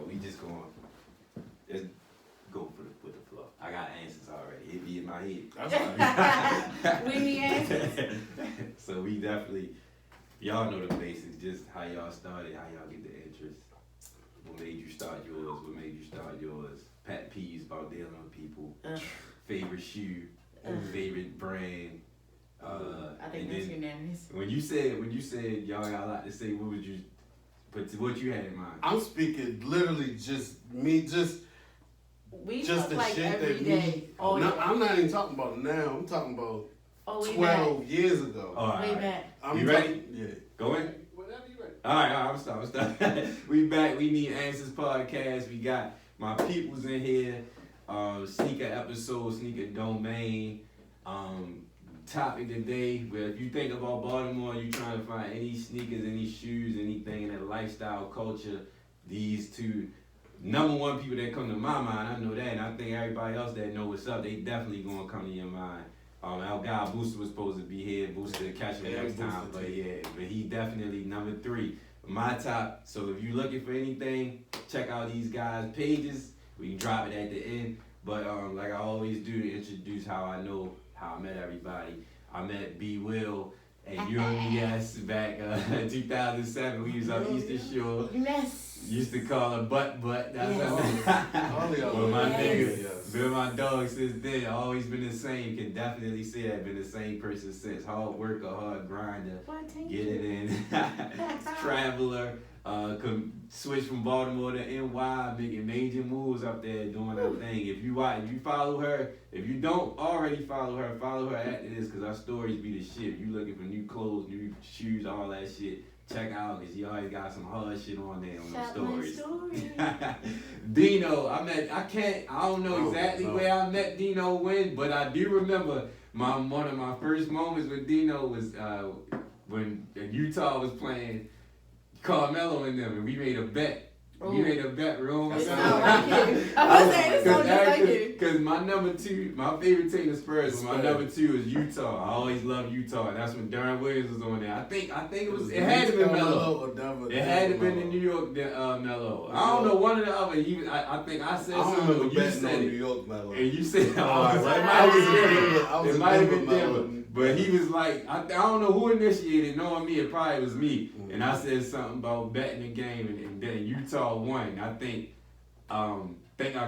So we just going let's go with the flow. I got answers already. It be in my head. That's we need answers. So we definitely, y'all know the basics, just how y'all started, how y'all get the interest. What made you start yours? What made you start yours? Pet peeves about dealing with people. Favorite shoe. Favorite brand. I think that's unanimous. When you said y'all got a lot to say, what you had in mind? I'm speaking literally just me, we just the like shit every that day. Oh, no, yeah. I'm not even talking about now. I'm talking about 12 years ago. Way back. You ready? Yeah. Go in. Whenever you ready. All right, I'm stopping. We back. We Need Answers podcast. We got my peoples in here. Sneaker episode, sneaker domain. Topic today, where if you think about Baltimore, you trying to find any sneakers, any shoes, anything in that lifestyle culture, these two number one people that come to my mind, I know that, and I think everybody else that know what's up, they definitely gonna come to your mind. Our guy Booster was supposed to be here. Booster to catch him next time, but he definitely number 3. My top. So if you looking for anything, check out these guys' pages. We can drop it at the end. But like I always do, to introduce how I met everybody. I met B.Will at UMES back in 2007. We was up Eastern Shore. Yes. Used to call her Butt. That's But my nigga, been my dog since then. Always been the same. Can definitely say that. Been the same person since. Hard worker, hard grinder. Get it in. Traveler. Could switch from Baltimore to NY, making major moves up there, doing her thing. If you follow her, if you don't already follow her after this, because our stories be the shit. If you looking for new clothes, new shoes, all that shit, check out, because you always got some hard shit on there on those stories. Dino, I don't know exactly where I met Dino when, but I do remember one of my first moments with Dino was when Utah was playing Carmelo and them, and we made a bet. Ooh. We made a bet room. It sound like you. I was saying it sound just like you. Because my number 2, my favorite team is Spurs, but my number 2 is Utah. I always loved Utah, and that's when Darren Williams was on there. I think it had to be Melo. It had to be the New York Melo. I don't know, one or the other. I think I said something. You said New York Melo. And you said, it might have been Denver. But he was like, I don't know who initiated. Knowing me, it probably was me. Mm-hmm. And I said something about betting the game, and then Utah won. I think I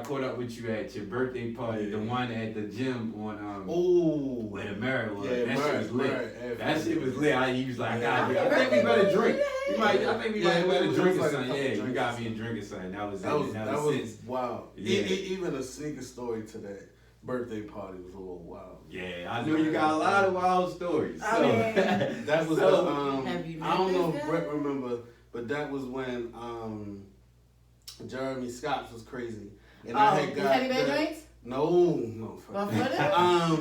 caught up with you at your birthday party, the one at the gym on where the Marriott was. Yeah, that shit was lit. That shit was lit. He was like, I think we better drink. I think we might better drink or something. Yeah, you got me a drink or something. That was wow. Yeah. Even a sneaker story to that birthday party was a little wild. Yeah, I know you got a lot of wild stories. So. That was I don't know if Brett remember, but that was when Jeremy Scott was crazy. And I had got Teddy Bear joints? No.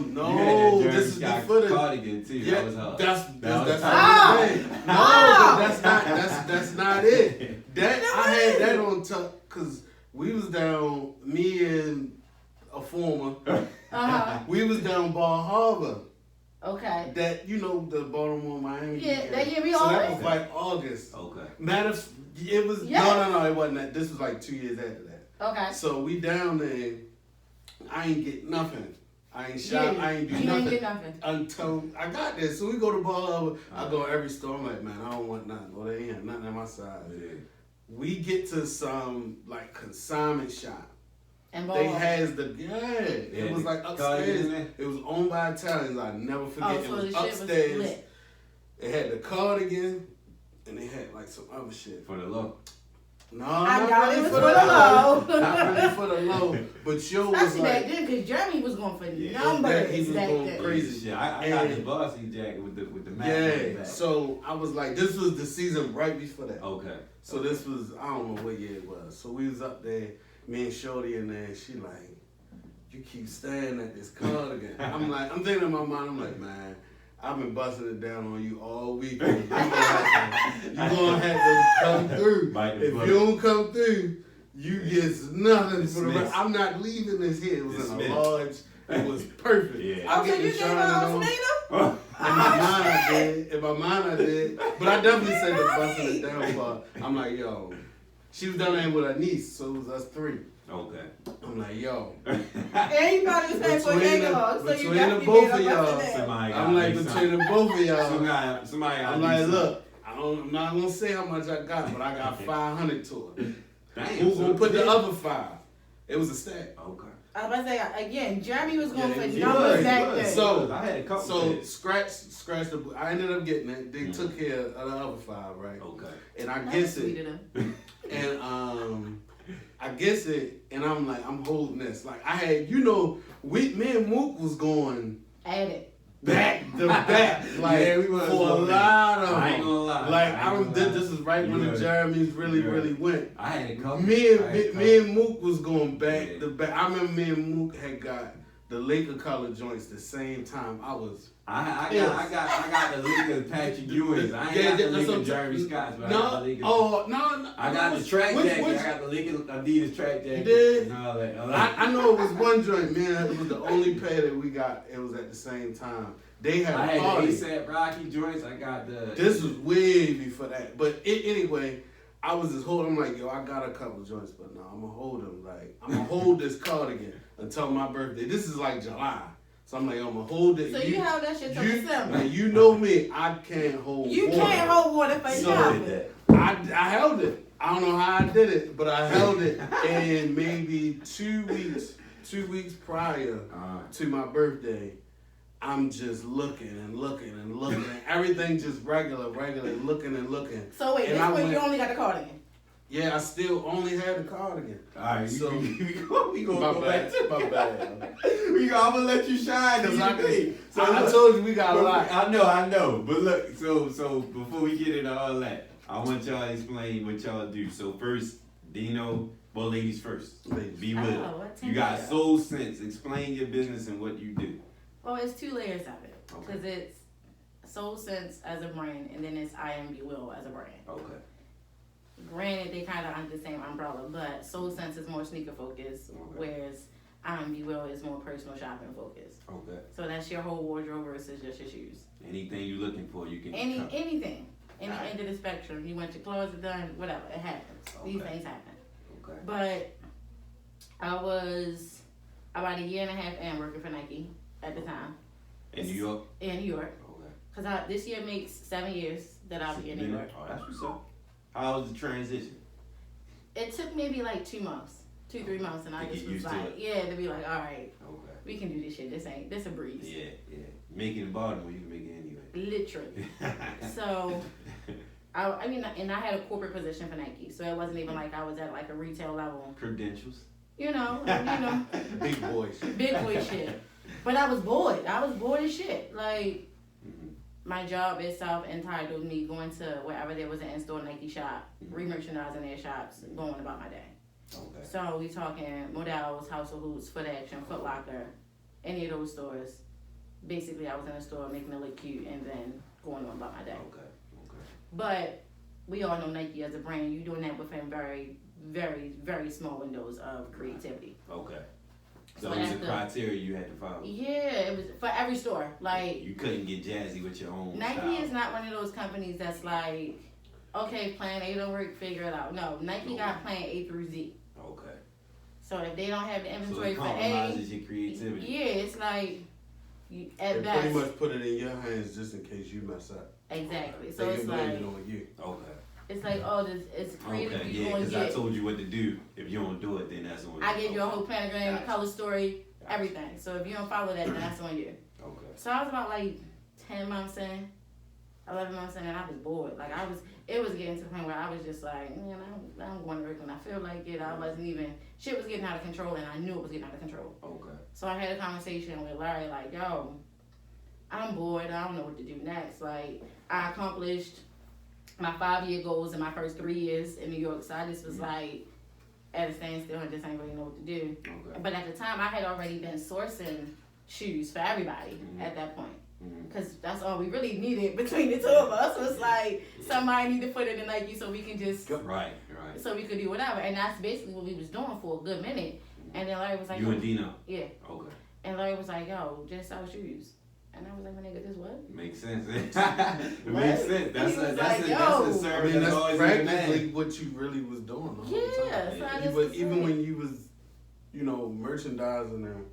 No. You this is the footage. Cardigan too. Yeah, that was hard. That's not it. I had that on top because we was down, me and a former. We was down Bar Harbor. Okay. That the Baltimore Miami. Yeah, we so always. that was like August. Okay. It was no, it wasn't that. This was like 2 years after that. Okay. So we down there. I ain't get nothing. I ain't shop. I ain't do nothing. You ain't get nothing Until I got there. So we go to Bar Harbor. I go to every store. I'm like, man, I don't want nothing. Well, they ain't nothing on my side. Yeah. We get to some like consignment shop. And they has it was like upstairs. It was owned by Italians. I never forget. It was upstairs. It had the cardigan, and they had like some other shit for the low. No, I got it was for the low. Not really for the low, but yo was like back then because Jeremy was going for numbers. He was going crazy. Yeah, I got his bossy jacket with the mat. Yeah, so I was like, this was the season right before that. Okay. So this was I don't know what year it was. So we was up there. Me and Shorty in there, she like, you keep staring at this cardigan. I'm thinking in my mind, I'm like, man, I've been busting it down on you all week. You're gonna have to come through. If you don't come through, you get nothing for the rest. I'm not leaving this here. It was in a large, it was perfect. Yeah. I get the shining on. In my mind I did. But I definitely said the busting it down part. I'm like, yo, She was down there with her niece, so it was us 3. Okay. I'm like, yo. Everybody was saying for Yangalog, so you between got the to both of be y'all, Somebody I'm like, between the both of y'all, somebody I'm like, look, I'm not gonna say how much I got, but I got 500 to it. Damn, Who gonna put the other 5? It was a stack. Okay. I was about to say, again, Jeremy was going for he numbers was, back then. So, I had a couple. So scratch the. I ended up getting it. They took care of the other 5, right? Okay. And I That's guess sweet it. of them. And I guess it. And I'm like, I'm holding this. Like I had, me and Mook was going Add it. back to back, like Yeah, we was for a going lot of them. I ain't gonna lie. Like I ain't gonna lie. This is right when the Jeremys really went. I had a couple. Me and Mook was going back Yeah. to back. I remember me and Mook had got the Laker color joints the same time. I got the Laker Patrick Ewings. I ain't got the Laker Jeremy Scotts, but I got the Laker. No. I got the track jacket. I got the Laker Adidas track jacket. You did? And all that. I know it was one joint, man. It was the only pair that we got. It was at the same time. They had I a had party. the ASAP Rocky joints. I got the. This was way before that. But anyway, I was just holding. I'm like, yo, I got a couple joints, but no, I'm gonna hold them. Like, I'm gonna hold this cardigan until my birthday. This is like July. So I'm like, I'm gonna hold it. So you held that shit till December. Now, you know me, I can't hold You water. can't hold water for So, nothing. I held it. I don't know how I did it, but I held it. And maybe 2 weeks prior to my birthday, I'm just looking and looking and looking. And everything just regular, looking and looking. So wait, And that's I when you went- only got the cardigan. Yeah, I still only had the cardigan. Alright, So we gonna my go back bad, to my bad. I'm gonna let you shine Cause today. I told you we got a lot. I know. But look, so before we get into all that, I want y'all to explain what y'all do. So first, Dino, well, ladies first. Ladies. B.Will. what's You got Soul Sense. Explain your business and what you do. Well, it's 2 layers of it. Okay. Because it's Soul Sense as a brand, and then it's I Am B.Will as a brand. Okay. Granted, they kind of under the same umbrella, but Soul Sense is more sneaker focused, Okay. whereas I Am B.Will is more personal shopping focused. Okay. So that's your whole wardrobe versus just your shoes. Anything you're looking for, you can. Anything. Any Alright. end of the spectrum. You want your closet done, whatever. It happens. These Okay. things happen. Okay. But I was about a year and a half in working for Nike at the time. In New York. In New York. Okay. Because this year makes 7 years that I'll be in New York. Oh, that's what's up. How was the transition? It took maybe like 2 months, 2-3 months, and I To just get was used to like, it. yeah, to be like, all right, Okay. we can do this shit. This a breeze. Yeah. Make it in Baltimore, you can make it anywhere. Literally. So, I mean, and I had a corporate position for Nike, so it wasn't even like I was at like a retail level. Credentials. You know, Big boys. big boy shit. But I was bored. I was bored as shit. Like, my job itself entitled me going to wherever there was an in-store Nike shop, re-merchandising their shops, going about my day. Okay. So we talking Models, House of Hoops, Foot Action, Foot Locker, any of those stores. Basically, I was in the store making it look cute and then going on about my day. Okay. But we all know Nike as a brand. You're doing that within very, very, very small windows of creativity. Okay. So So it was a after- criteria you had to follow. Yeah, it was for every store. Like, You couldn't get jazzy with your own Nike style. is not one of those companies that's like, okay, plan A don't work, figure it out. No, Nike got plan A through Z. Okay. So if they don't have the So inventory it for A, compromises your creativity. yeah, it's like you, at They best. pretty much put it in your hands just in case you mess up. Exactly. So They it's can blame like it on you. Okay. it's like oh, this it's creative. Okay, You yeah, gonna because I get. told you what to do. If you don't do it, then that's on you. I gave you a whole planogram, Gotcha. a color story, Gotcha. everything. So if you don't follow that, then that's on you. Okay. So I was about like 10 months in, 11 months in, and I was bored. Like it was getting to the point where I was just like, man, I'm going to work when I feel like it. I wasn't even, shit was getting out of control, and I knew it was getting out of control. Okay. So I had a conversation with Larry, like, yo, I'm bored. I don't know what to do next. Like, I accomplished my 5-year goals in my first 3 years in New York, so I just was like at a standstill and just ain't really know what to do. Okay. But at the time, I had already been sourcing shoes for everybody at that point. Because that's all we really needed between the two of us was like somebody need to put it in Nike so we can just Right. so we could do whatever. And that's basically what we was doing for a good minute. And then Larry was like, You yo, and Dino. yeah. Okay. And Larry was like, yo, just sell shoes. And I was like, my nigga, this what? Makes sense. It makes sense. That's a service I mean, that's that's always practically what you really was doing the whole Yeah, time. so I You just was, was even like- when you was, you know, merchandising and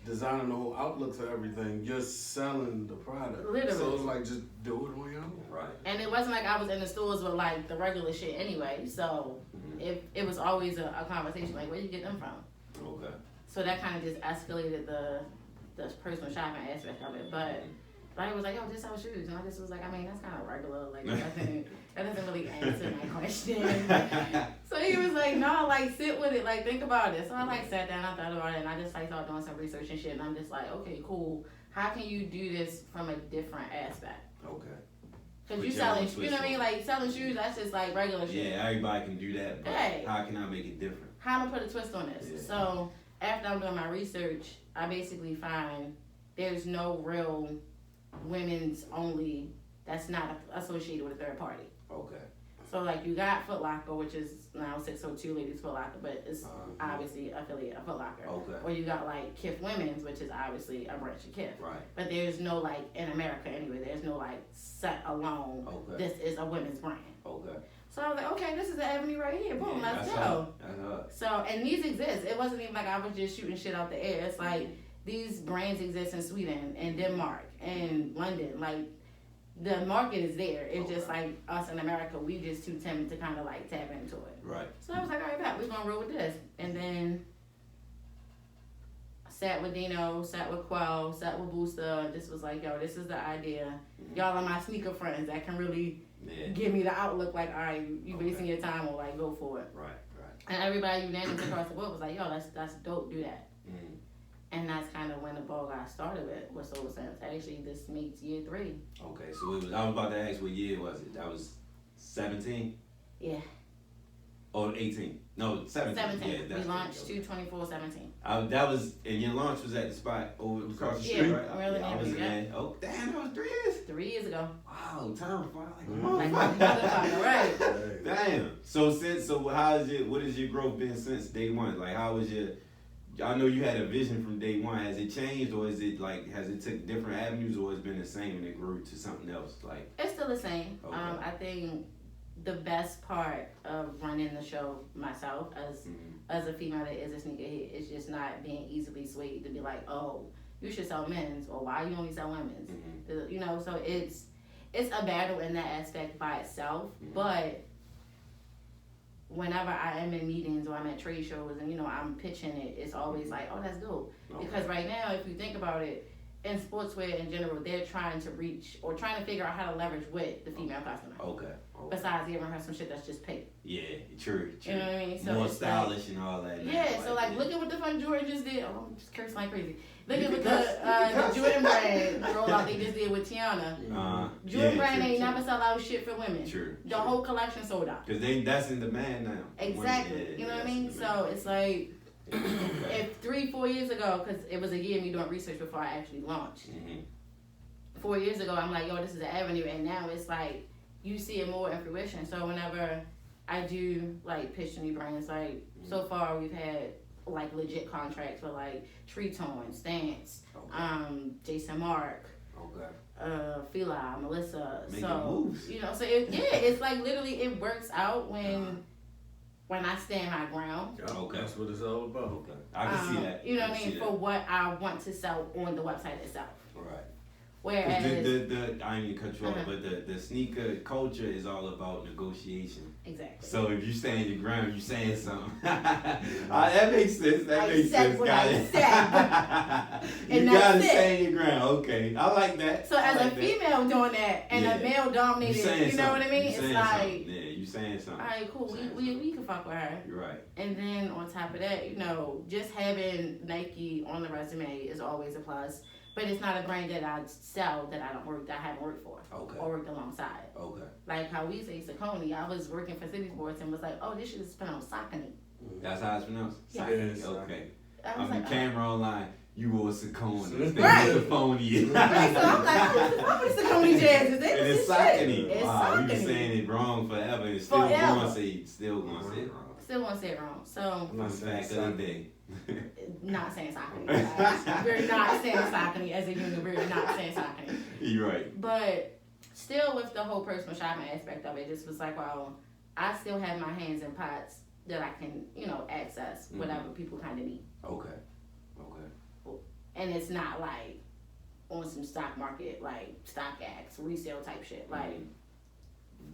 designing the whole outlooks of everything, you're selling the product. Literally. So it's like, just do it on your own. Right. And it wasn't like I was in the stores with like the regular shit anyway. So it was always a conversation like, where you get them from? Okay. So that kind of just escalated the personal shopping aspect of it. But Larry was like, yo, just sell shoes. And I just was like, I mean, that's kind of regular. Like, that doesn't really answer my question. So he was like, no, like, sit with it. Like, think about it. So I, like, sat down, I thought about it, and I just, like, started doing some research and shit. And I'm just like, okay, cool. How can you do this from a different aspect? Okay. Because Put you your own selling, you twist know what I mean? on Like, selling shoes, that's just, like, regular shit. Yeah, everybody can do that, but Hey. how can I make it different? How to put a twist on this. Yeah. So after I'm doing my research, I basically find there's no real women's only that's not associated with a third party. Okay. So like you got Foot Locker, which is now 602 Ladies Foot Locker, but it's obviously affiliate of Foot Locker. Okay. Or you got like Kith Women's, which is obviously a branch of Kith. Right. But there's no like in America anyway. There's no like set alone. Okay. This is a women's brand. Okay. So I was like, okay, this is the avenue right here. Boom, Yeah, let's that's go. hot. That's hot. So, and these exist. It wasn't even like I was just shooting shit out the air. It's like these brands exist in Sweden and Denmark and London. Like the market is there. It's just like us in America, we just too timid to kind of like tap into it. Right. So I was like, all right, bet we're gonna roll with this. And then I sat with Dino, sat with Quell, sat with Booster. Just was like, yo, this is the idea. Y'all are my sneaker friends that can really give me the outlook. Like, all right, you wasting your time, or like go for it. Right. Right. And everybody unanimous across the board was like, yo, that's dope, do that. Mm. And that's kind of when the ball got started with Soul Sense. Actually, this makes year 3. Okay, so it was, I was about to ask what year was it? That was 17? Yeah. Or 18? No, 17. 17. Yeah, that's we launched okay. 2/24/17. That was, and your launch was at the spot over across the Yeah, street, right? really Yeah, I was in near, there. Oh, damn, that was 3 years. 3 years ago. Wow, time flying Like, like a motherfucker. motherfucker, right. Hey. Damn. So how is it? What has your growth been since day one? Like, how was your? I know you had a vision from day one. Has it changed, or is it like has it took different avenues, or it's been the same and it grew to something else? Like, It's still the same. Okay. I think the best part of running the show myself as a female that is a sneakerhead is just not being easily swayed to be like, oh, you should sell men's, or why you only sell women's. You know, so it's a battle in that aspect by itself, but whenever I am in meetings or I'm at trade shows and, you know, I'm pitching it, it's always like, oh, that's dope. Okay. Because right now, if you think about it, in sportswear in general, they're trying to reach or trying to figure out how to leverage with the female customer. okay. Besides giving her some shit that's just paid. Yeah, true. You know what I mean? So more it's stylish and all that. now, Yeah, so like, yeah. look at what the fuck Jordan just did. Oh, I'm just cursing like crazy. Look You at what can curse. the Jordan brand rollout they just did with Tiana. Jordan brand ain't never sell out shit for women. True. The whole collection sold out. Because that's in demand now. Exactly. Yeah, You know what I that's mean? in So demand. it's like, Okay. if 3-4 years ago, because it was a year of me doing research before I actually launched. 4 years ago, I'm like, yo, this is the avenue, and now it's like you see it more in fruition. So whenever I do like pitch to new brands, like so far we've had like legit contracts for like Tree Tone, Stance, Jason Mark, Fila, Melissa. Making so moves. you know, so it's like literally it works out when I stand my ground. Okay. That's what it's all about. Okay. I can see that. You know what I can mean? see For what I want to sell on the website itself. that. Right. Whereas I ain't even cut you off, but the sneaker culture is all about negotiation. exactly. So if you stand your ground, you saying something. That makes sense. That I makes said sense, what got I it. said. You And gotta that's it. stand your ground. Okay, I like that. So I as like a that. female doing that and Yeah. a male dominated, saying you know what I something. mean? You It's saying like, something. Yeah, you saying something. all right, cool. Saying We can fuck with her. You're right. And then on top of that, you know, just having Nike on the resume is always a plus. But it's not a brand that I sell that I haven't worked for Okay. or worked alongside. Okay. Like how we say Saucony, I was working for City Sports and was like, oh, this shit is pronounced Saucony. That's how it's pronounced. Yeah. Yes. Okay. I was I'm like, the camera online. you wore Saucony. They Right. wore the phony. Right, so I'm like, I'm with Saucony Jazz. And it's Saucony. It's Wow, we've been Saucony. saying it wrong forever and still Forever. gonna say it wrong. Still want to say it wrong. So, I'm not saying Fact of the day. not saying Saucony. Guys. We're not saying Saucony as a unit. We're not saying Saucony. You're right. But still, with the whole personal shopping aspect of it, just was like, well, I still have my hands in pots that I can, access whatever people kind of need. Okay. And it's not like on some stock market, like StockX, resale type shit. Like,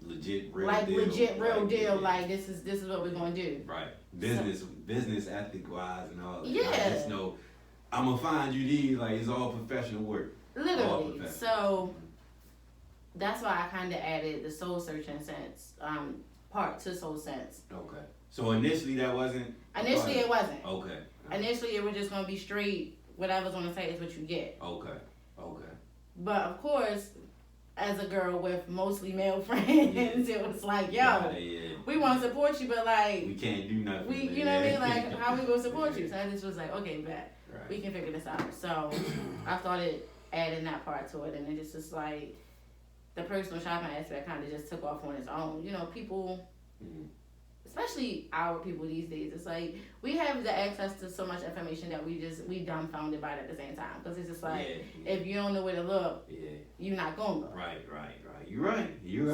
legit real like deal. legit real Like, deal. yeah. Like this is what we're gonna do. Right. Business ethic wise and all that. Yeah. I just know I'm gonna find you these, like it's all professional work. All Literally. professional. So that's why I kind of added the soul searching sense part to Soul Sense. Okay. So initially that wasn't. Initially it wasn't. Okay. Initially it was just gonna be straight. Whatever's on the site is what you get. Okay. But of course, as a girl with mostly male friends, it was like, yo, Yeah. we want to support you, but like, We can't do nothing. you know what I mean? Like, how we gonna support you? So I just was like, okay, bet. Right. We can figure this out. So I started adding that part to it, and it just was like the personal shopping aspect kind of just took off on its own. People, especially our people these days, it's like we have the access to so much information that we dumbfounded by it at the same time, because it's just like if you don't know where to look, you're not gonna look. Right. You're right.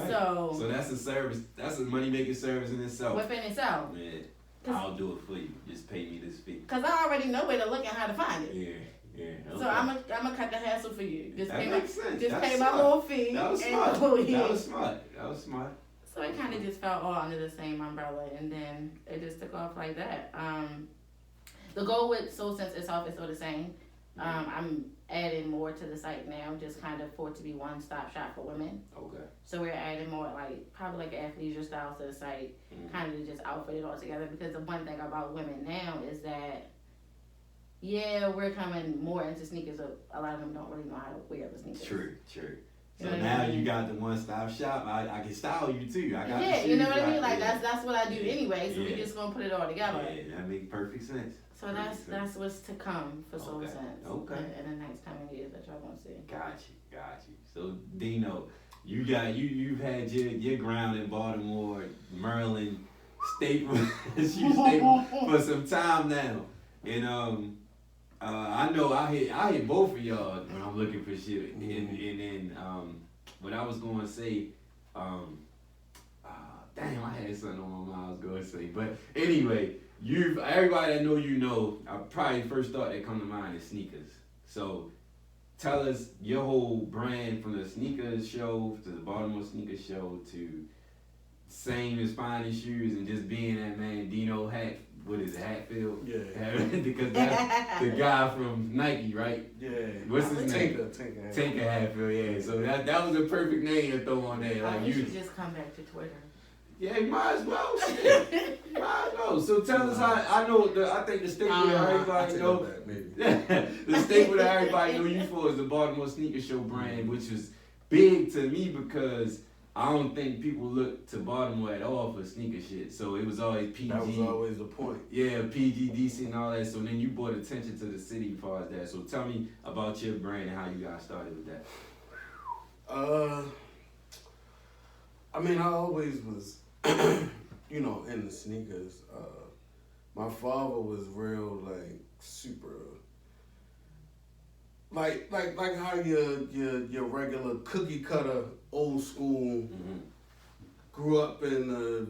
So that's a service. That's a money making service in itself. Within itself. Yeah. I'll do it for you. Just pay me this fee. Cause I already know where to look and how to find it. Yeah. Okay. So I'm gonna cut the hassle for you. Just that pay makes sense. Just That's pay smart. my little fee. That was and smart. go ahead. That was smart. So it kind of just fell all under the same umbrella, and then it just took off like that. The goal with Soul Sense itself is still the same. I'm adding more to the site now, just kind of for it to be one-stop shop for women. Okay. So we're adding more, probably like athleisure styles to the site, kind of to just outfit it all together. Because the one thing about women now is that, we're coming more into sneakers. A lot of them don't really know how to wear the sneakers. True. So You know now what I mean? you got the one-stop shop. I can style you too. I got the Yeah, you know shoes what I mean? right Like there. that's what I do anyway. So Yeah. we're just gonna put it all together. Yeah, that makes perfect sense. So that's what's to come for Soul Sense. Okay. In the next coming years that y'all gonna see. Got you. So Dino, you've had your ground in Baltimore, Maryland, staple for some time now, and I know I hit both of y'all when I'm looking for shit, and then what I was gonna say, damn, I had something on my mind I was gonna say, but anyway. Everybody that know, I probably first thought that come to mind is sneakers. So tell us your whole brand from the sneakers show to the Baltimore sneakers show to same as finding shoes and just being that man Dino Hatfield? Yeah. Because that's the guy from Nike, right? Yeah. What's his name? Tinker Hatfield, yeah. So that was a perfect name to throw on there. Like you should just come back to Twitter. Yeah, you might as well. Shit. Might as well. So tell us how, I think the staple that everybody know. The staple that everybody know you for is the Baltimore Sneaker Show brand, which is big to me because I don't think people look to Baltimore at all for sneaker shit. So it was always PG. That was always the point. Yeah, PG, DC and all that. So then you brought attention to the city as far as that. So tell me about your brand and how you got started with that. I always was in the sneakers. My father was real super like how your regular cookie cutter old school grew up in the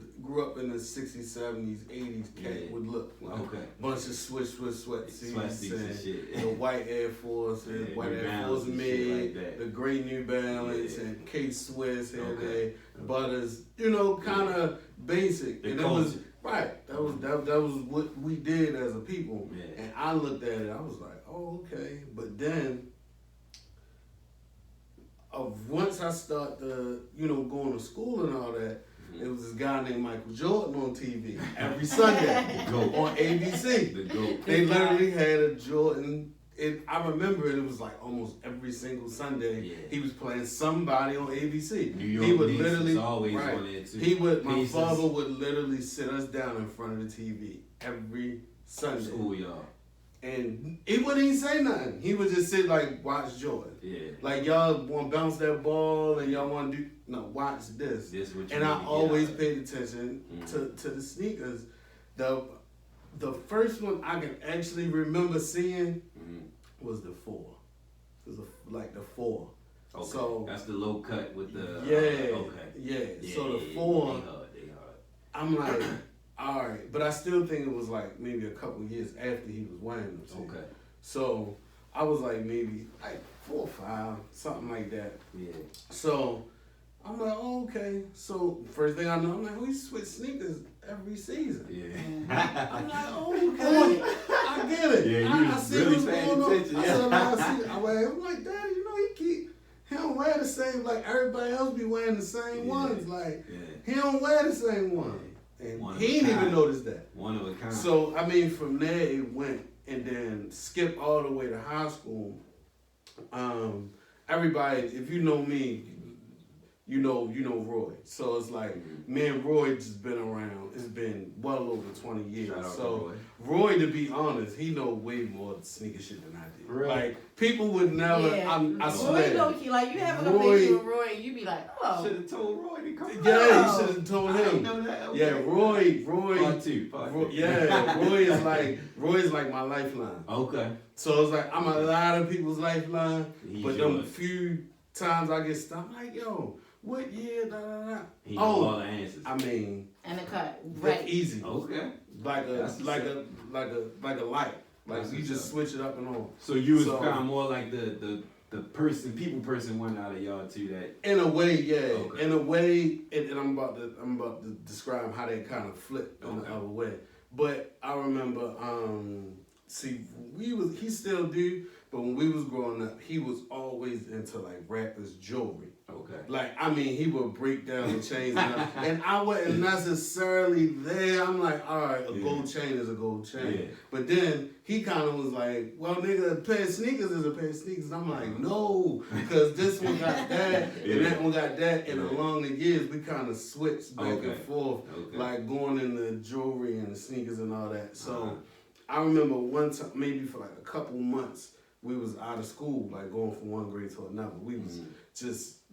60s, 70s, 80s cat would look like. Okay. Bunch of switch sweatsuits and shit. The white Air Force, white Air Force mid, like the gray New Balance and K-Swiss Okay. Butters, kind of basic. And it was right. That was what we did as a people. Yeah. And I looked at it, I was like, oh, okay. But then once I started going to school and all that, it was this guy named Michael Jordan on TV every Sunday on ABC. The GOAT. They literally had a Jordan. I remember it was like almost every single Sunday he was playing somebody on ABC. New York he would Knicks literally was always on there too. My father would literally sit us down in front of the TV every Sunday. School y'all. And he wouldn't even say nothing. He would just sit like, watch Jordan. Yeah. Like, y'all want to bounce that ball and y'all want to do, no, watch this. This what you And need I to get always out of paid attention to the sneakers. The first one I can actually remember seeing was the 4. It was like the 4. Okay. So that's the low cut with the yeah. So the 4, they hard. I'm like, all right, but I still think it was like maybe a couple years after he was wearing them. Too. Okay. So I was like maybe like 4 or 5, something like that. Yeah. So I'm like, oh, okay. So first thing I know, I'm like, we switch sneakers every season. Yeah. I'm like, oh, okay. I get it. Yeah, you I was see really what's paying going on. attention. I Yeah. said, I'm like, Daddy, you know, he don't wear the same, like everybody else be wearing the same ones. Like, he don't wear the same one. And One he didn't even notice that. One of a kind. So, I mean, from there it went and then skipped all the way to high school. Everybody, if you know me, you know Roy. So it's like me and Roy just been around. It's been well over 20 years. Shout out So to Roy, to be honest, he know way more sneaker shit than I did. Really? Like people would never. Yeah. I Roy swear. low key, like you have a Roy- conversation with Roy and you be like, oh. Should have told Roy to come. Yeah, you should have told I didn't him. know that. Okay. Yeah, Roy. Part two. Yeah, Roy is like my lifeline. Okay. So it's like I'm a lot of people's lifeline, He's but them yours. few times I get stopped, I'm like, yo, what year? Da da da. He knows all the answers. I mean, And the cut. right. Right. Easy, Okay. like That's a what's light. Like That's you what's just up. switch it up and on. So you was So- kind of more like the people person one out of y'all two that. In a way, yeah. Okay. In a way, and I'm about to describe how they kind of flip in the Okay. other way. But I remember, he still do, but when we was growing up, he was always into like rappers' jewelry. Okay. Like, I mean, he would break down the chains and I wasn't necessarily there. I'm like, all right, a gold chain is a gold chain. Yeah. But then he kind of was like, well, nigga, a pair of sneakers is a pair of sneakers. And I'm like, no, because this one got that and that one got that. And along the years, we kind of switched back and forth, like going in the jewelry and the sneakers and all that. So I remember one time, maybe for like a couple months, we was out of school, like going from one grade to another. We was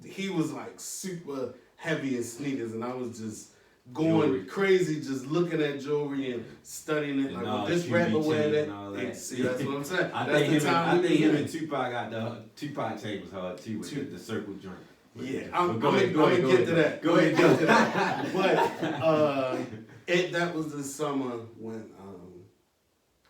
he was like super heavy in sneakers, and I was just going Jewelry. crazy, just looking at jewelry and studying it. And Like, all well, this QB rapper wear chains that. and all that. See, that's what I'm saying. I That's think the time we him was and in. Tupac got the Tupac chain was hard too with the circle joint. Yeah, But I'm go gonna ahead, get to that. Go ahead. Get to that. But that was the summer when,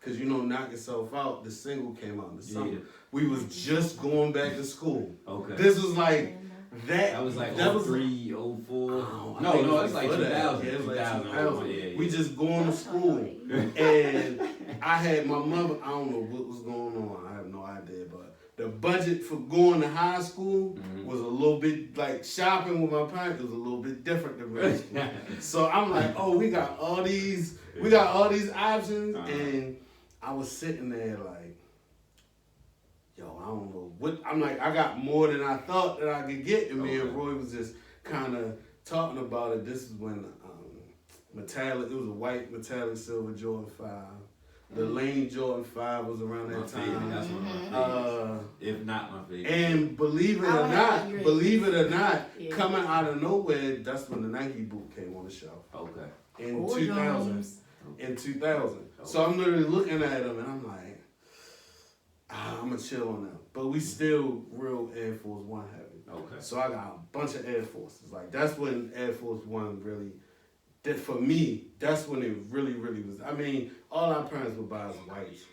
cause you know, Knock Yourself Out, the single came out in the summer. Yeah. We was just going back to school. Okay. This was like that. That was like that was 03, 04. Oh, I No, think no, it's like before that. 2000. Yeah, it was like 2000. 2000. Yeah. We just going to school, and I had my mother. I don't know what was going on. I have no idea, but the budget for going to high school was a little bit like shopping with my parents was a little bit different than middle school. So I'm like, oh, we got all these options, and I was sitting there like, yo, I don't know what. I'm like, I got more than I thought that I could get, and me and Roy was just kind of talking about it. This is when metallic. It was a white metallic silver Jordan 5. The Lane Jordan 5 was around that time. That's one of my favorites. If not my favorite. And believe it or not, coming out of nowhere, that's when the Nike boot came on the shelf. Okay. In 2000. In 2000. So I'm literally looking at them and I'm like, I'm gonna chill on them. But we still real Air Force One heavy. Okay. So I got a bunch of Air Forces. Like that's when Air Force One really, that for me, that's when it really, really was. I mean, all our parents would buy us whites.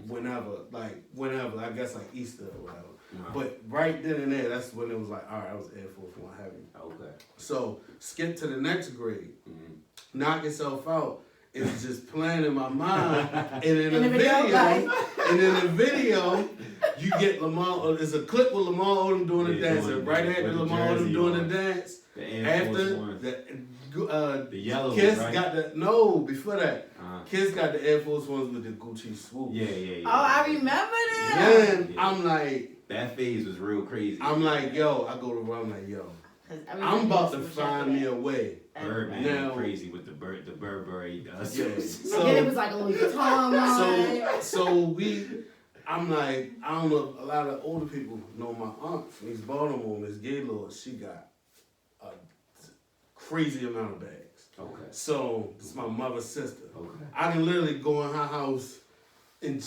Whenever, I guess like Easter or whatever. But right then and there, that's when it was like, all right, I was Air Force One heavy. Okay. So skip to the next grade. Knock Yourself Out is just playing in my mind. And in the video, you get Lamar. It's a clip with Lamar Odom doing the dance. And right after Lamar Odom doing the dance, the yellow Kiss one, right? got before that. Kiss got the Air Force Ones with the Gucci swoop. Yeah. Oh, I remember that. Then I'm like, that phase was real crazy. I'm like, yo, I go to run, I'm like, yo, I'm about to find me a way Birdman Now- crazy with the Burberry. Yeah. And then it was like a Louis Vuitton line. So I'm like, I don't know, a lot of older people know my aunt from East Baltimore, Miss Gaylord. She got a crazy amount of bags. Okay. So it's my mother's sister. Okay. I can literally go in her house and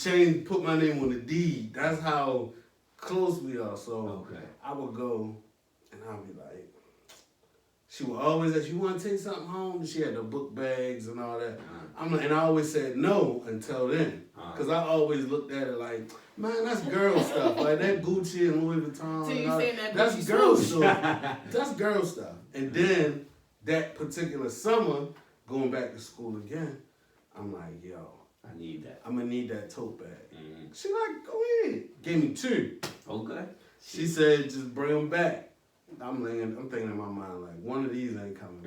put my name on the deed. That's how close we are. So Okay. I would go and I'd be like, she would always ask, you want to take something home? She had the book bags and all that. And I always said no until then. Because I always looked at it like, man, that's girl stuff. Like that Gucci and Louis Vuitton. So you and saying that that's Gucci girl swoosh. stuff. That's girl stuff. And then that particular summer, going back to school again, I'm like, yo, I need that. I'm going to need that tote bag. Mm-hmm. She like, go ahead. Gave me 2. Okay. She said, just bring them back. I'm thinking in my mind, like, one of these ain't coming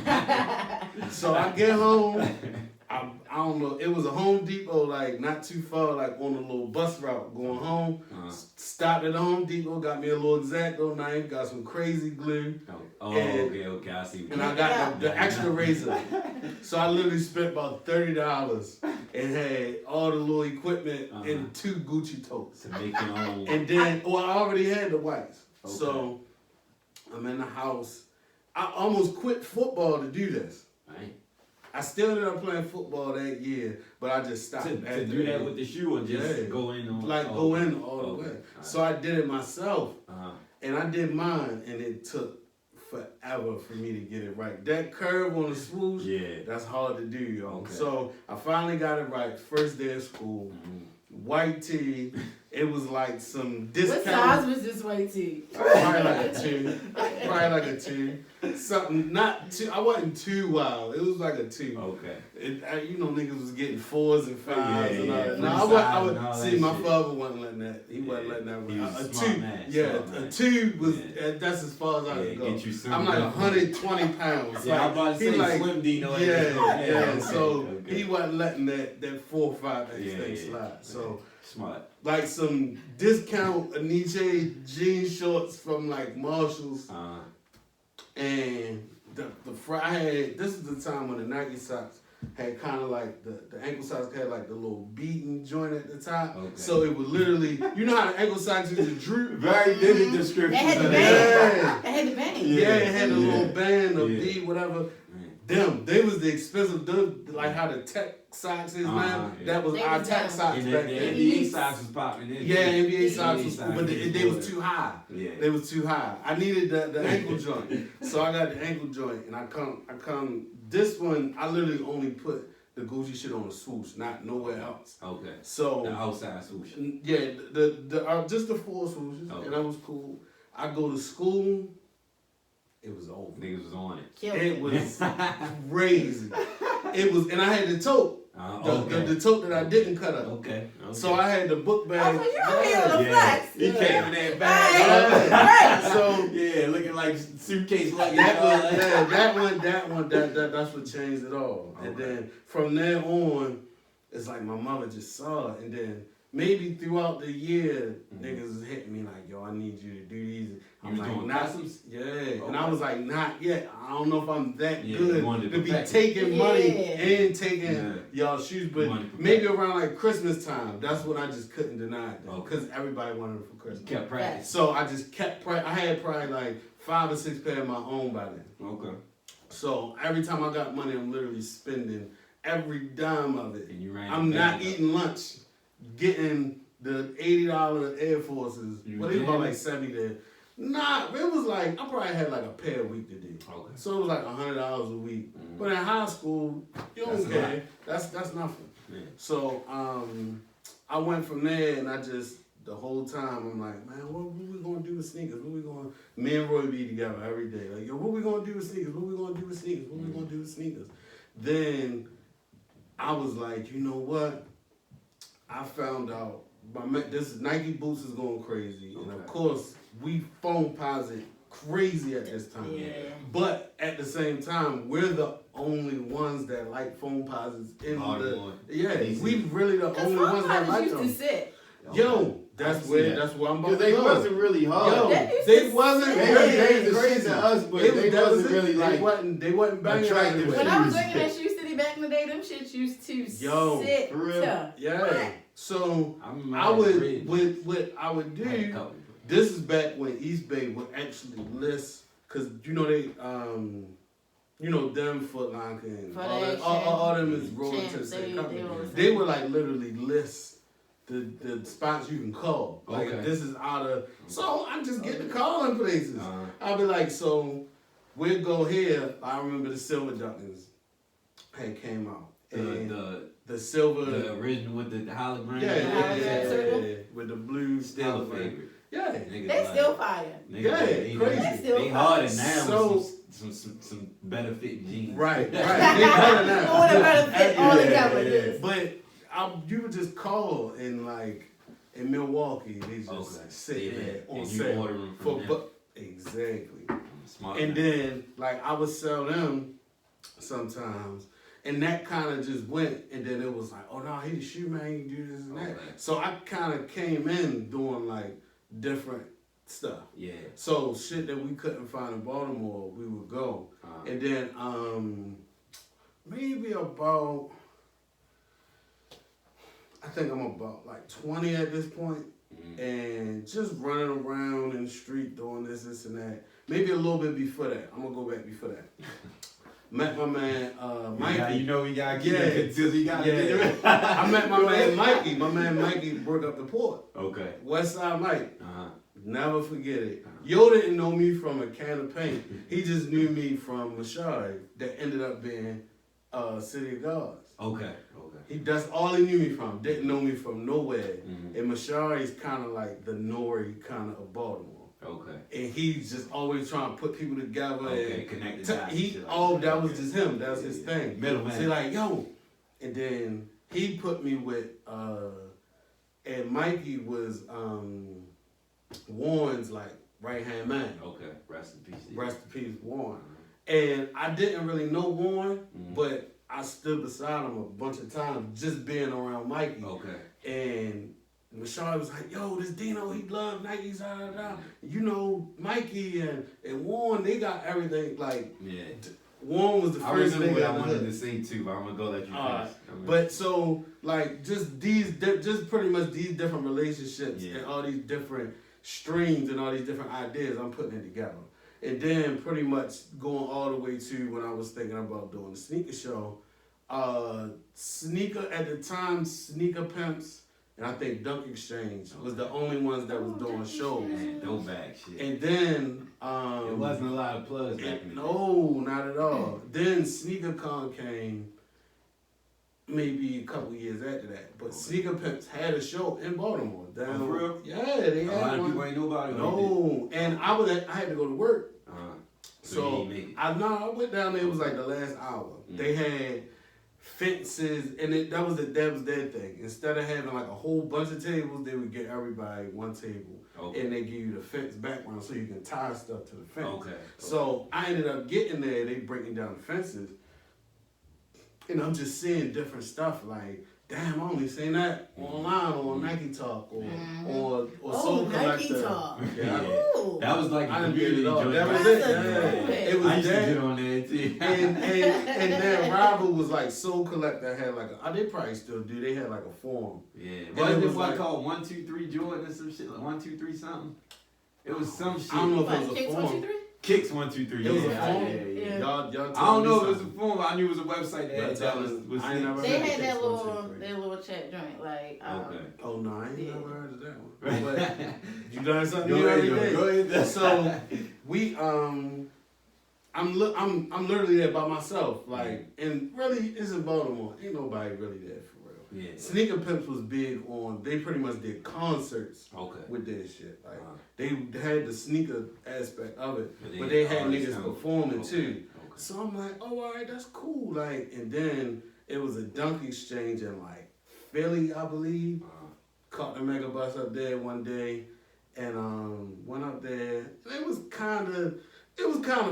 back. So I get home. I don't know. It was a Home Depot, like, not too far, like, on a little bus route going home. Stopped at the Home Depot, got me a little X-Acto knife, got some crazy glue. Okay, I see. And I got the extra razor. So I literally spent about $30 and had all the little equipment and 2 Gucci totes. To make your own. And then, I already had the whites. Okay. So I'm in the house. I almost quit football to do this. Right. I still ended up playing football that year, but I just stopped. To do that with the shoe or just go in on? Like go in all the way. Right. So I did it myself. Uh-huh. And I did mine, and it took forever for me to get it right. That curve on the swoosh, that's hard to do, y'all. Okay. So I finally got it right. First day of school, white tee. It was like some discount. What size was this white tee? Probably like a 2. Something not too. I wasn't too wild. It was like a 2. Okay. Niggas was getting 4s and 5s and all that. No, I would see my father wasn't letting that. He wasn't letting that. He was A smart 2. man, Yeah, smart a man. 2 was. That's as far as I could go. Get you some I'm like 120 pounds. Yeah, I'm about to say like, Slim Dino. Yeah. So okay. he wasn't letting that 4 or 5 thing slide. So. Smart. Like some discount Nietzsche jean shorts from like Marshalls. And I had, this is the time when the Nike socks had kind of like, the ankle socks had like the little beaten joint at the top. Okay. So it would literally, you know how the ankle socks used to droop? Very vivid description. It had the of band. that. It had the band. Yeah, it had a little band of Yeah. D, whatever. They was the expensive, like how the tech socks is now. Yeah. That was They our was tech down. socks And back the then. NBA socks was popping in. Yeah, NBA NBA socks was cool, but they was too high. Yeah. They was too high. I needed the ankle joint, so I got the ankle joint, and I come. This one, I literally only put the Gucci shit on the swoosh, not nowhere else. Okay. So The outside swoosh. yeah, the just the 4 swooshes, Okay. and that was cool. I go to school. It was over. Niggas was on it. It was crazy. It was, and I had the tote. The tote that I didn't cut up. Okay. So I had the book bag. Oh, so you're here with a flex. He came in that Right. bag. So Yeah, looking like suitcase luggage. that one, that's what changed it all. And then from there on, it's like my mother just saw it, and then maybe throughout the year, niggas was hitting me like, yo, I need you to do these. I'm like, not, and I was like, not yet. I don't know if I'm that good to be taking money and taking y'all shoes, but maybe around like Christmas time, that's when I just couldn't deny it, because everybody wanted it for Christmas. Kept practice. So I just kept I had probably like 5 or 6 pair of my own by then. Okay. So every time I got money, I'm literally spending every dime of it. And you ran I'm not eating lunch, getting the $80 Air Forces. Well, they was about like 70 there. Nah, it was like, I probably had like a pair a week to do. Okay. So it was like $100 a week. But in high school, you don't care. That's nothing. Yeah. So I went from there, and I just, the whole time, I'm like, man, what we gonna do with sneakers? Me and Roy be together every day. Like, yo, what we gonna do with sneakers? What we gonna do with sneakers? What we gonna do with sneakers? Then I was like, you know what? I found out this Nike boots is going crazy, and of course we foam posit crazy at this time. Yeah. But at the same time, we're the only ones that like foam posits in we really the only ones that like them. Used to sit. Yo, That's where I'm about to they go. wasn't really hard. Yo, That they wasn't used to really sit. They crazy to us, but It they that was wasn't it. really like They wasn't banging attractive. anyway. When I was shoes. working at Shoe City back in the day, them shits used to Yo, sit. for real? Yeah. So remember I that would bridge. what I would I had a do. couple. This is back when East Bay would actually list, cause you know they them Foot Locker and Foot all them is Action, rolling to the Champs, same they company. all the They same. would like literally list the spots you can call. Like Okay. if this is out of, so I just get to calling places. Uh-huh. I'll be like, so we'll go here. I remember the Silver Duckins had came out. And the silver, The original with the hologram. yeah, with the blue Still a hologram. favorite. Yeah. Niggas They like- still fire. niggas Yeah, like, they, crazy. They still They harder fire. now So- with some better fit jeans. Right. They better now. Or they better fit all Yeah, together. yeah. Yes. But you would just call and like in Milwaukee, they just Okay. like sit Yeah, there on and you sale order them for from them. exactly. Smart. And then like I would sell them sometimes, and that kind of just went. And then it was like, oh no, he the shoe man, you do this and that. Okay. So I kind of came in doing like different stuff. Yeah. So shit that we couldn't find in Baltimore, we would go. And then maybe about, I think I'm about like 20 at this point, and just running around in the street doing this and that. Maybe a little bit before that. I'm gonna go back before that. Met my man Mikey. Yeah, you know we gotta keep Yeah. it until you gotta get Yeah. it. I met my man Mikey. My man Mikey worked up the port. Okay. West Side Mike. Uh-huh. Never forget it. Yo didn't know me from a can of paint. He just knew me from Mashari that ended up being City of Gods. Okay. That's all he knew me from. Didn't know me from nowhere. Mhm. And Mashari is kind of like the Nori kind of Baltimore. Okay. And he's just always trying to put people together. Okay, And connect the dots and he shit like oh that. that was Okay. just him. That was Yeah, his yeah. thing. Middleman. So like yo, and then he put me with and Mikey was Warren's like right hand man. Okay. Rest in peace. Rest in peace, Warren. And I didn't really know Warren, but I stood beside him a bunch of times just being around Mikey. Okay. And Rashad was like, yo, this Dino, he love Nikes, You know, Mikey and Warren, they got everything. Like, Yeah. Warren was the I first remember nigga what I in the wanted hood. to say too, but I'm gonna go let you Alright. finish. But so, like, just just pretty much these different relationships Yeah. and all these different streams and all these different ideas, I'm putting it together. And then pretty much going all the way to when I was thinking about doing the sneaker show. Sneaker, at the time, Sneaker Pimps, and I think Dunk Exchange was the only ones that was doing shows. Man, don't back shit. And then, it wasn't a lot of plugs back in the day. no, not at all. Then SneakerCon came maybe a couple years after that. But Sneaker Pimps had a show in Baltimore. Down, Oh, for real? Yeah, they A had lot of one. people ain't know about it. No, and I had to go to work. So you So didn't make it. I went down there. It was like the last hour. They had fences, and that was their thing. Instead of having like a whole bunch of tables, they would get everybody one table, Okay. and they give you the fence background so you can tie stuff to the fence. Okay. So I ended up getting there. They breaking down the fences, and I'm just seeing different stuff like. Damn, I only seen that online on Nike Talk or Oh, Soul Nike Collector. Talk. Yeah. Ooh. That was like I the didn't get community it all. joint. That was That's it. a Yeah. good It I was used to that. get on there too. And then Rival was like Soul Collector had like they probably still do. They had like a forum. Yeah. And Wasn't it it was one like- called 123 Jordan or some shit? Like 123 something? It was some shit. I don't know if What, it was a Kicks forum. 123? Kicks 123. It was a yeah, forum. Yeah. Y'all I tell don't me know if it was a something. form, but I knew it was a website But that was I ain't never They heard of had that Kicks little 123. chat joint, like Okay. Oh no, I ain't Yeah. never heard of that one. But you learn something Go new ahead, every day. go ahead. So we I'm literally there by myself, like, and really it's in Baltimore. Ain't nobody really there for real. Yeah. Sneaker Pimps was big on. They pretty much did concerts Okay. with their shit. Like Uh-huh. they had the sneaker aspect of it, But they but they had always niggas come- performing Okay, too. okay. So I'm like, oh, all right, that's cool. Like, and then it was a Dunk Exchange in like Philly, I believe. Caught the mega bus up there one day, and went up there. It was kind of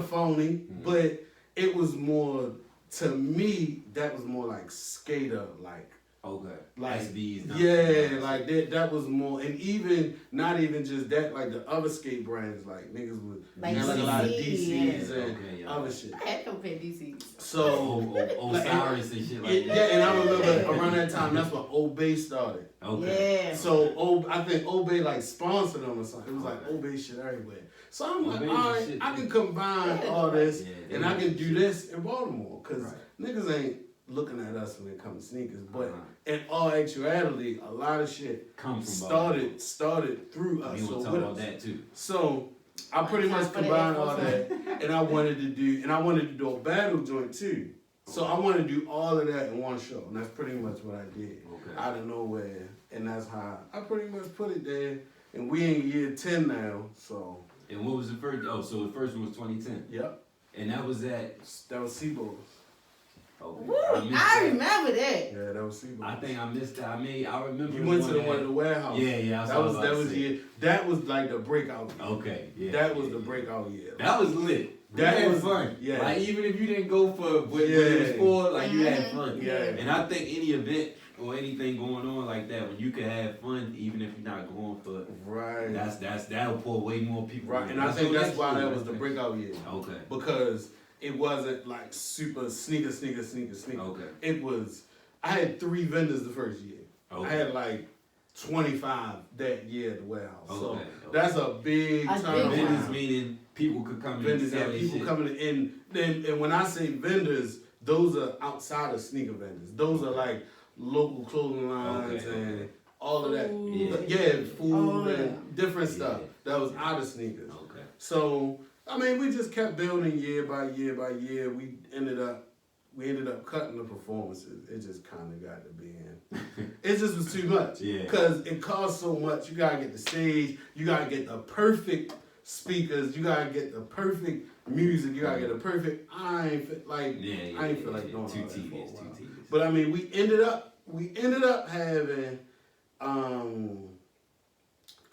phony, but it was more, to me, that was more like skater, like Okay. Like, SBs. yeah, like that was more, and even not even just that, like the other skate brands, like niggas would Like had like a lot of DCs DC, and other shit. I had no pair of DCs. So Osiris and shit like that. yeah, and I remember around that time, that's when Obey started. Okay. Yeah. So I think Obey like sponsored them or something. It was like Obey shit everywhere. So I'm like, all right, I can combine all this, and I can do this in Baltimore, cause niggas ain't looking at us when it comes to sneakers. But in all actuality, a lot of shit started through us. We will talk about that too. So I pretty much combined all that, and I wanted to do a battle joint too. So I wanted to do all of that in one show, and that's pretty much what I did out of nowhere, and that's how I pretty much put it there. And we in year 10 now, so. And what was the first? Oh, so the first one was 2010. Yep. And that was at. That was Seabo's. Okay. Woo, I remember that. Yeah, that was Seabo's. I think I missed that. I remember. You went to the one at the warehouse. Yeah. That was like the breakout year. Okay. Yeah. That was the breakout year. That was lit. That was was fun. Yeah. Like even if you didn't go for what it was for, like you had fun. Yeah. And I think any event or anything going on like that, when you can have fun, even if you're not going for it, that'll pull way more people. Right. And I think that's why that was the breakout year. Okay. Because it wasn't like super sneaker. Okay. It was. I had 3 vendors the first year. Okay. I had like 25 that year at the warehouse. Okay. So that's a big turnaround. Vendors meaning people could come in and sell people shit. coming in. And when I say vendors, those are outside of sneaker vendors. Those are like local clothing lines and all of that. Food and different stuff that was out of sneakers. Okay. So I mean, we just kept building year by year by year. We ended up cutting the performances. It just kind of got to be in. It just was too much. Yeah. Because it costs so much. You gotta get the stage. You gotta get the perfect speakers. You gotta get the perfect music. You gotta get the perfect. I ain't feel like doing all that for a while. But I mean, we ended up having.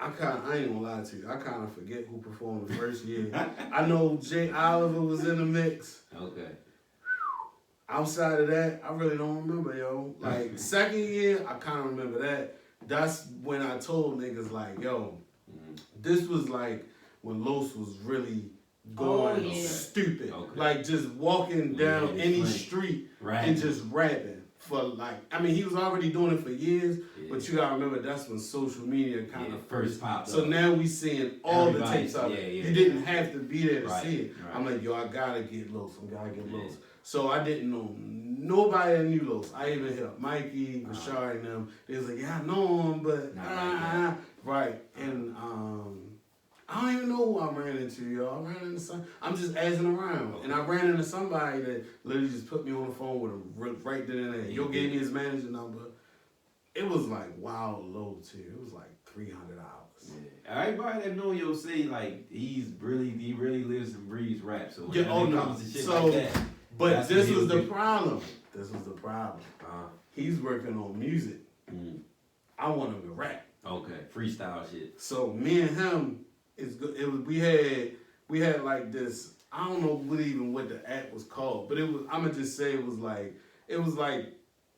I ain't gonna lie to you. I kind of forget who performed the first year. I know Jay Oliver was in the mix. Okay. Outside of that, I really don't remember, yo. Like, second year, I kind of remember that. That's when I told niggas, like, yo, this was like when Los was really going stupid. Okay. Like, just walking down any street and just rapping. For like, I mean, he was already doing it for years, but you gotta remember that's when social media kind of first popped up. So now we seeing all the tapes of it. You didn't have to be there to see it. I'm like, yo, I gotta get Los. So I didn't know nobody that knew Los. I even hit up Mikey, Bashar, and them. They was like, yeah, I know him, but right. And I don't even know who I ran into, y'all. I ran into some. I'm just asking around, and I ran into somebody that literally just put me on the phone with him right then and there. Yo gave me his manager number. It was like wild low too. It was like $300. Yeah. Everybody that know yo say like he really lives and breathes rap. So yeah, comes to shit like that. But this was the problem. He's working on music. I want him to rap. Okay, freestyle shit. So me and him. It's good. It was we had like this. I don't know what the app was called, but it was. I'm gonna just say it was like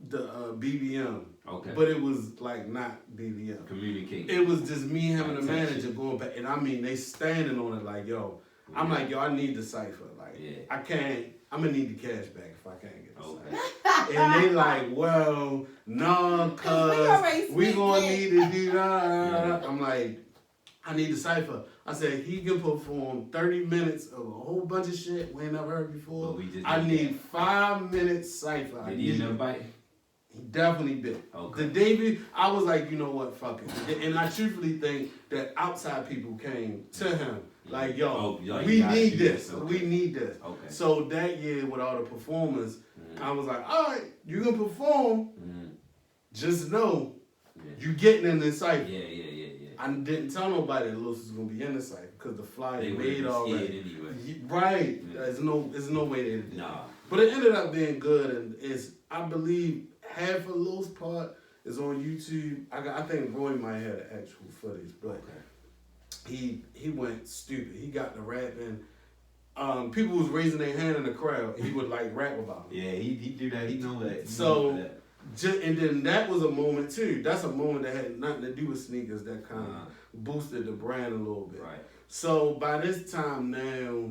the BBM. Okay. But it was like not BBM. Communicate. It was just me, him, and the manager going back, and I mean they standing on it like yo. I'm like yo. I need the cipher. Like I can't. I'm gonna need the cash back if I can't get the cipher. And they like, well, no, cause we gonna need to do that. I'm like. I need the cipher. I said he can perform 30 minutes of a whole bunch of shit we ain't never heard before. I need 5 minutes cipher. Did he end up biting? He definitely bit. Okay. The David, I was like, you know what, fuck it. And I truthfully think that outside people came to him like, yo, we need this. Okay. We need this. Okay. So that year with all the performers, I was like, all right, you can perform. Just know you getting in the cipher. Yeah. I didn't tell nobody that Los was gonna be in the site because the flyer made already. Anyway. Right. Yeah. There's no way they did it. Nah. But it ended up being good, and I believe half of Los part is on YouTube. I think Roy might have the actual footage, but he went stupid. He got the rapping. People was raising their hand in the crowd. He would like rap about it. Yeah, he do that. He know that. And then that was a moment too. That's a moment that had nothing to do with sneakers that kind of boosted the brand a little bit. Right. So by this time now,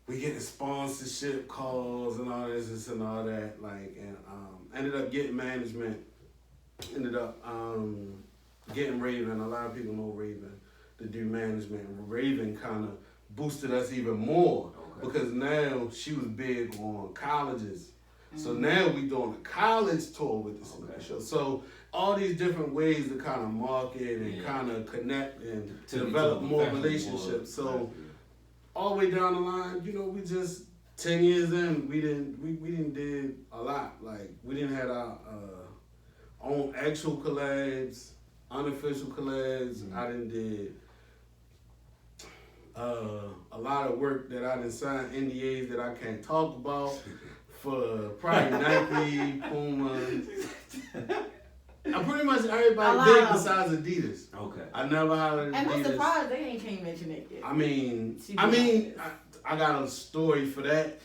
we getting sponsorship calls and all this and all that. Like, and ended up getting management. Ended up getting Raven. A lot of people know Raven to do management. Raven kind of boosted us even more because now she was big on colleges. So now we doing a college tour with the sneaker show. So all these different ways to kind of market and kind of connect and develop more relationships. So all the way down the line, you know, we just 10 years in, we didn't did a lot. Like we didn't have our own actual collabs, unofficial collabs. I didn't did a lot of work that I didn't sign NDAs that I can't talk about. For probably Nike, Puma. I'm pretty much everybody big besides Adidas. Okay. I never hollered at Adidas. And I'm surprised they can't mention it yet. I mean, I got a story for that.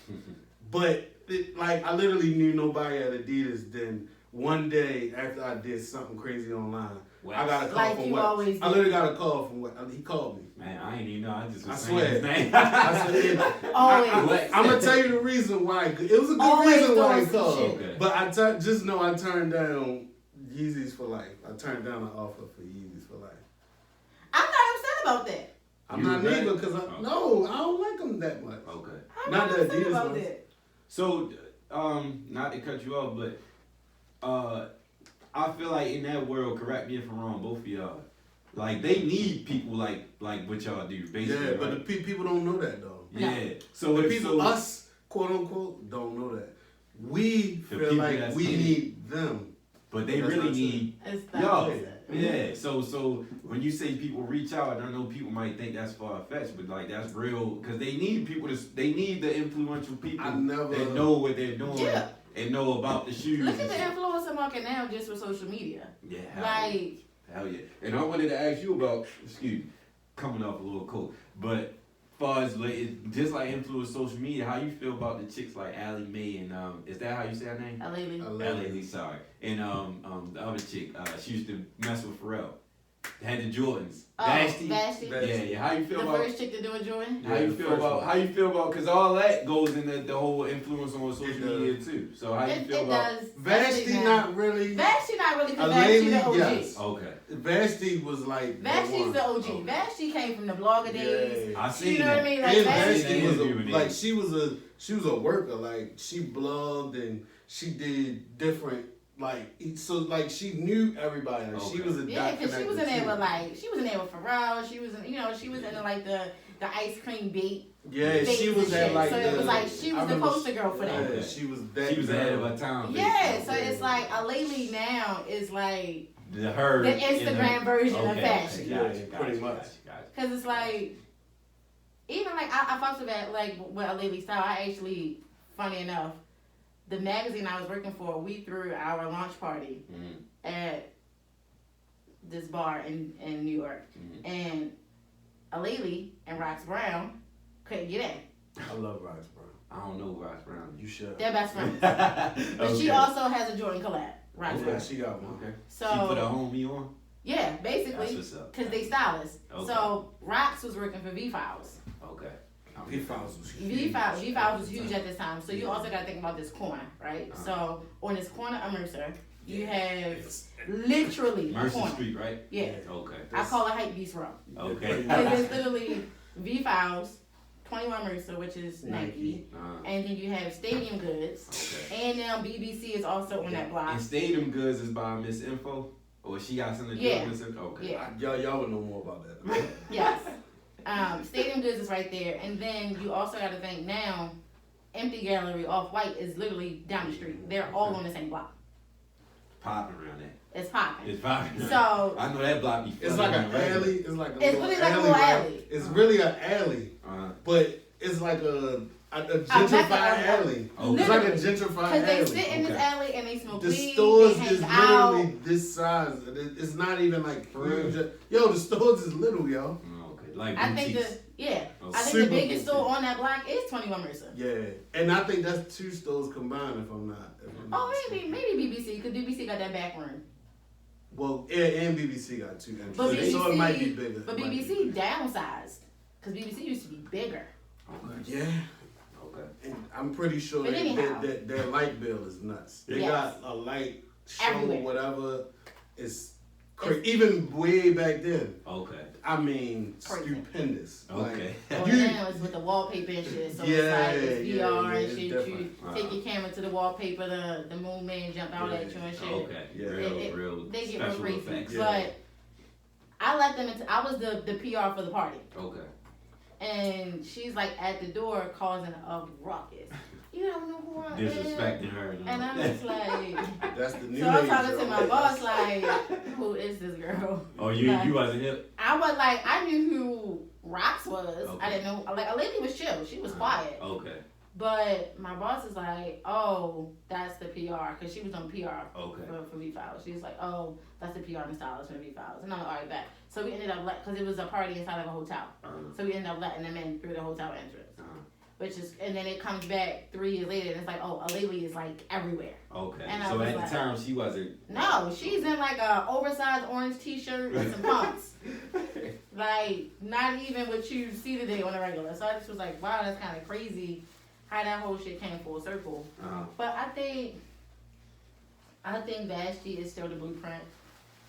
But I literally knew nobody at Adidas. Then one day after I did something crazy online, I got a call from West. I literally got a call from West. He called me. Man, I ain't even know. I just was I saying swear. his name. I'm gonna tell you the reason why. It was a good reason why he called. Okay. But I just know I turned down Yeezys for life. I turned down an offer for Yeezys for life. I'm not upset about that. I'm not neither because I don't like them that much. Okay. I'm Not not that upset Adidas about ones. that. So, not to cut you off, but I feel like in that world, correct me if I'm wrong, both of y'all, like they need people like what y'all do, basically. Yeah, but right? the people don't know that though. Yeah. So The if people, us, quote unquote, don't know that. We feel like we need them. But they really need y'all. Yeah. So when you say people reach out, I know people might think that's far fetched, but like that's real because they need people they need the influential people that know what they're doing and know about the shoes. Look at the influencer market now just for social media. Yeah. Hell yeah. And I wanted to ask you about, coming off a little cold, but far as like just like influence social media, how you feel about the chicks like Allie Mae and is that how you say her name? Allie, sorry. And the other chick, she used to mess with Pharrell. They had the Jordans. Vashti. Yeah. How you feel about the first chick to do a Jordan? How you feel about because all that goes in the whole influence on social media too. So how you feel about Vashti? Not really. Vashti not really because Vashti the OG. Yes. Okay. Vashti was like Vashti's the OG. Okay. Vashti came from the blogger days. I see. You know what I mean? Like and Vashti was she was a worker. Like she blogged and she did different. She knew everybody. Like, she was a because she was in there with Pharrell. She was in like the ice cream bait. Yeah, she was at like so it was like she was the poster girl for that. Yeah, she was that. She was ahead of her time. Yeah, so it's like Aleli now is like the Instagram version of fashion. Yeah, pretty much. Because it's like even like I fucked with that with Aleli style. I actually, funny enough, the magazine I was working for, we threw our launch party at this bar in New York. And Aleli and Rox Brown couldn't get in. I love Rox Brown. I don't know Rox Brown. You should. They're best friends. But she also has a Jordan collab. Rox Brown. She got one. Okay. So, she put her homie on? Yeah, basically. That's what's up. Because they stylists. Okay. So Rox was working for V-Files. Okay. V-Files was huge. V-Files was huge at this time. So you also got to think about this corner, right? So on this corner of Mercer, you have literally Mercer a corner. Street, right? Yeah. Okay. I call it Hype Beast Row. Okay. Because it's literally V-Files, 21 Mercer, which is Nike. And then you have Stadium Goods. Okay. And now BBC is also on that block. And Stadium Goods is by Miss Info? Or she got something to do with Miss Info? Okay. Yeah. Y'all would know more about that. Yes. Stadium Goods is right there. And then you also got to think now, Empty Gallery, Off-White is literally down the street. They're all on the same block. Popping around there. It's popping. It's popping. So I know that block be it's like an alley. It's like a it's really like a little alley. It's really an alley, but it's like a gentrified alley. Okay. It's like a gentrified alley. Because they sit in this alley and they smoke the weed. stores they is hang out. literally this size. It's not even like huge. Yo, the stores is little, yo. Okay. Like I think I think the biggest store on that block is 21 Mercer. Yeah, and I think that's two stores combined. If I'm not Oh, maybe BBC, because BBC got that back room. Well, Air and BBC got 2 entrances, But BBC, so it might be bigger. But BBC downsized, because BBC used to be bigger. Okay. Yeah. Okay. And I'm pretty sure But anyhow. their light bill is nuts. They Yes. got a light show Everywhere. or whatever. It's crazy. Even way back then. Okay. I mean, Crazy. stupendous. Okay. Well, now it's with the wallpaper and shit. So it's like it's VR and it's shit. You different. take your camera to the wallpaper, the moon man jump out at you and shit. Okay. Yeah. Real They get real special crazy. effects. Yeah. But I let them into. I was the PR for the party, Okay. and she's like at the door causing a ruckus. You don't know who I am. Disrespecting her. And I'm just like, That's the new so I'm age, talking to yo. my boss like, who is this girl? Oh, you Like, wasn't hip? I was like, I knew who Rox was. Okay. I didn't know. Like, a lady was chill. She was quiet. Okay. But my boss is like, oh, that's the PR, because she was on PR Okay. for V-Files. She was like, oh, that's the PR and stylist for V-Files. And I'm like, all right, back. So we ended up, because it was a party inside of a hotel. So we ended up letting them in through the hotel entrance. Which is, and then it comes back 3 years later, and it's like, oh, Aleli is like everywhere. Okay. And I So was at like- the time, she wasn't. No, she's in like a oversized orange t-shirt and some pumps. Like, not even what you see today on a regular. So I just was like, wow, that's kind of crazy how that whole shit came full circle. But I think Vashti is still the blueprint.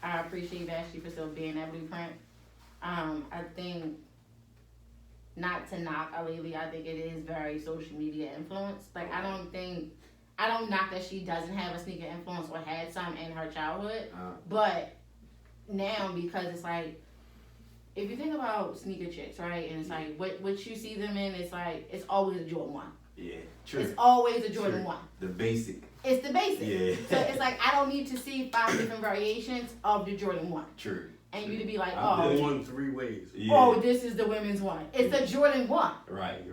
I appreciate Vashti for still being that blueprint. I think, not to knock Aleli, I think it is very social media influenced. Like, I don't knock that she doesn't have a sneaker influence or had some in her childhood. But now, because it's like, if you think about sneaker chicks, right? And it's like, what you see them in, it's like, it's always a Jordan 1. Yeah. True. It's always a Jordan 1. The basic. It's the basic. Yeah. So it's like, I don't need to see 5 different variations of the Jordan 1. True. And you to be like, I oh, One 3 ways. Yeah. oh, this is the women's one. It's the Jordan 1. Right.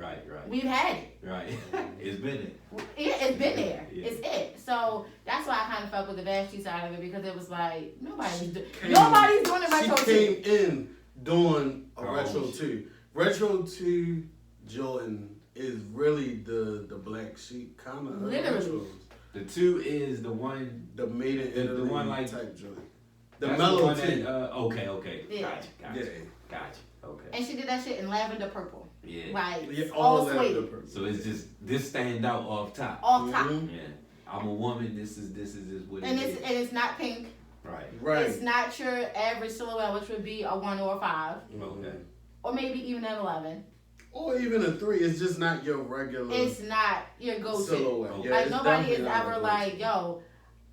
We've had it. Right. It's been it. Yeah, it's been there. Yeah. It's it. So that's why I kind of fuck with the Vashti side of it, because it was like, nobody's doing it She retro came too. in doing a Oh, retro shit. 2. Retro 2 Jordan is really the black sheep kind of Literally. retros. The 2 is the one. The made in The Italy one like- type joint. The That's mellow one 2. that, okay. Yeah. Gotcha. Yeah. Okay. And she did that shit in lavender purple. Yeah. Like, Yeah, all that sweet. purple. So it's just this stand out off top. Off top. Mhm. Yeah. I'm a woman. This is what And it it's, is. and it's not pink. Right. Right. It's not your average silhouette, which would be a 1 or a 5. Okay. Or maybe even an 11. Or even a 3. It's just not your regular It's not your go-to. silhouette. Yeah, Like, it's nobody is definitely not ever your like, go-to. yo,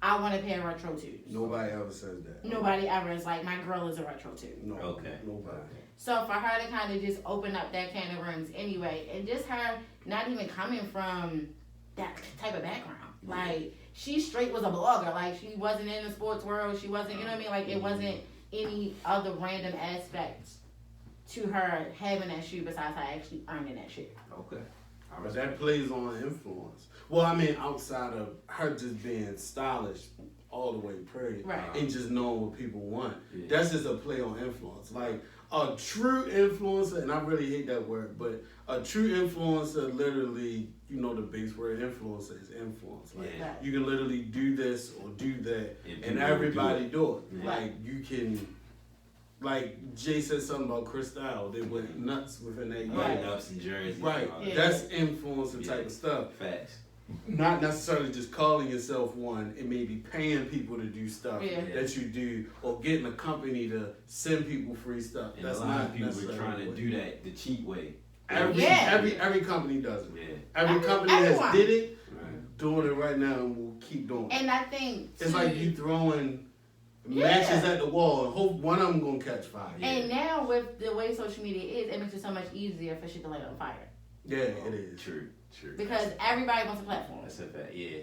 I want a pair of retro 2s. Nobody ever says that. Nobody ever is like, my girl is a retro 2. No. Okay. Nobody. So for her to kind of just open up that can of worms anyway, and just her not even coming from that type of background. Like, she straight was a blogger. Like, she wasn't in the sports world. She wasn't, you know what I mean? Like, it wasn't any other random aspects to her having that shoe besides her actually earning that shit. Okay. But that plays on influence. Well, I mean, outside of her just being stylish all the way, period. Right. And just knowing what people want. Yeah. That's just a play on influence. Like, a true influencer, and I really hate that word, but a true influencer literally, you know, the base word influencer is influence. Like, Yeah. you can literally do this or do that, And and people everybody do it. Yeah. Like, you can, like Jay said something about Chris Style. They went nuts within that year. Right. Ups and jerseys. Right, Yeah. that's influencer type Yeah. of stuff. Facts. Not necessarily just calling yourself one, it may be paying people to do stuff Yeah. that you do, or getting a company to send people free stuff. And That's a lot not of people were necessarily trying to what- do that the cheap way. Yeah. Every company does it. Yeah. Every company Everyone. has did it, Right. doing it right now, and will keep doing it. And I think, It's too, like you throwing Yeah. matches at the wall and hope one of them gonna catch fire. Yeah. and now with the way social media is, it makes it so much easier for shit to light on fire. Yeah, it is. True. Because everybody wants a platform, That's a fact. Yeah.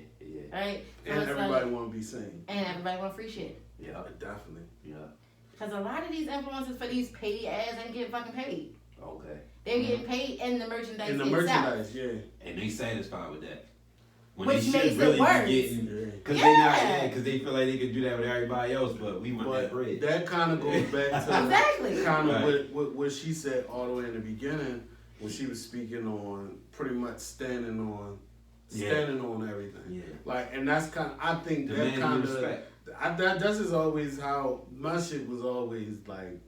right? So And it's everybody like, want to be seen. and everybody want free shit. Yeah. Definitely. Yeah. Because a lot of these influencers for these paid ads ain't getting fucking paid. Okay. They're getting paid in the merchandise In the itself. merchandise, yeah. And they satisfied with that. When Which they makes should it really worse. be getting, Yeah. because Yeah. because they feel like they could do that with everybody else, but we want that But bread. that kind of goes back to Exactly. kind of Right. what she said all the way in the beginning when she was speaking on pretty much standing on standing on everything. Yeah. Like, and that's kind of, I think that Demanding kind of, respect. that's just always how, my shit was always like,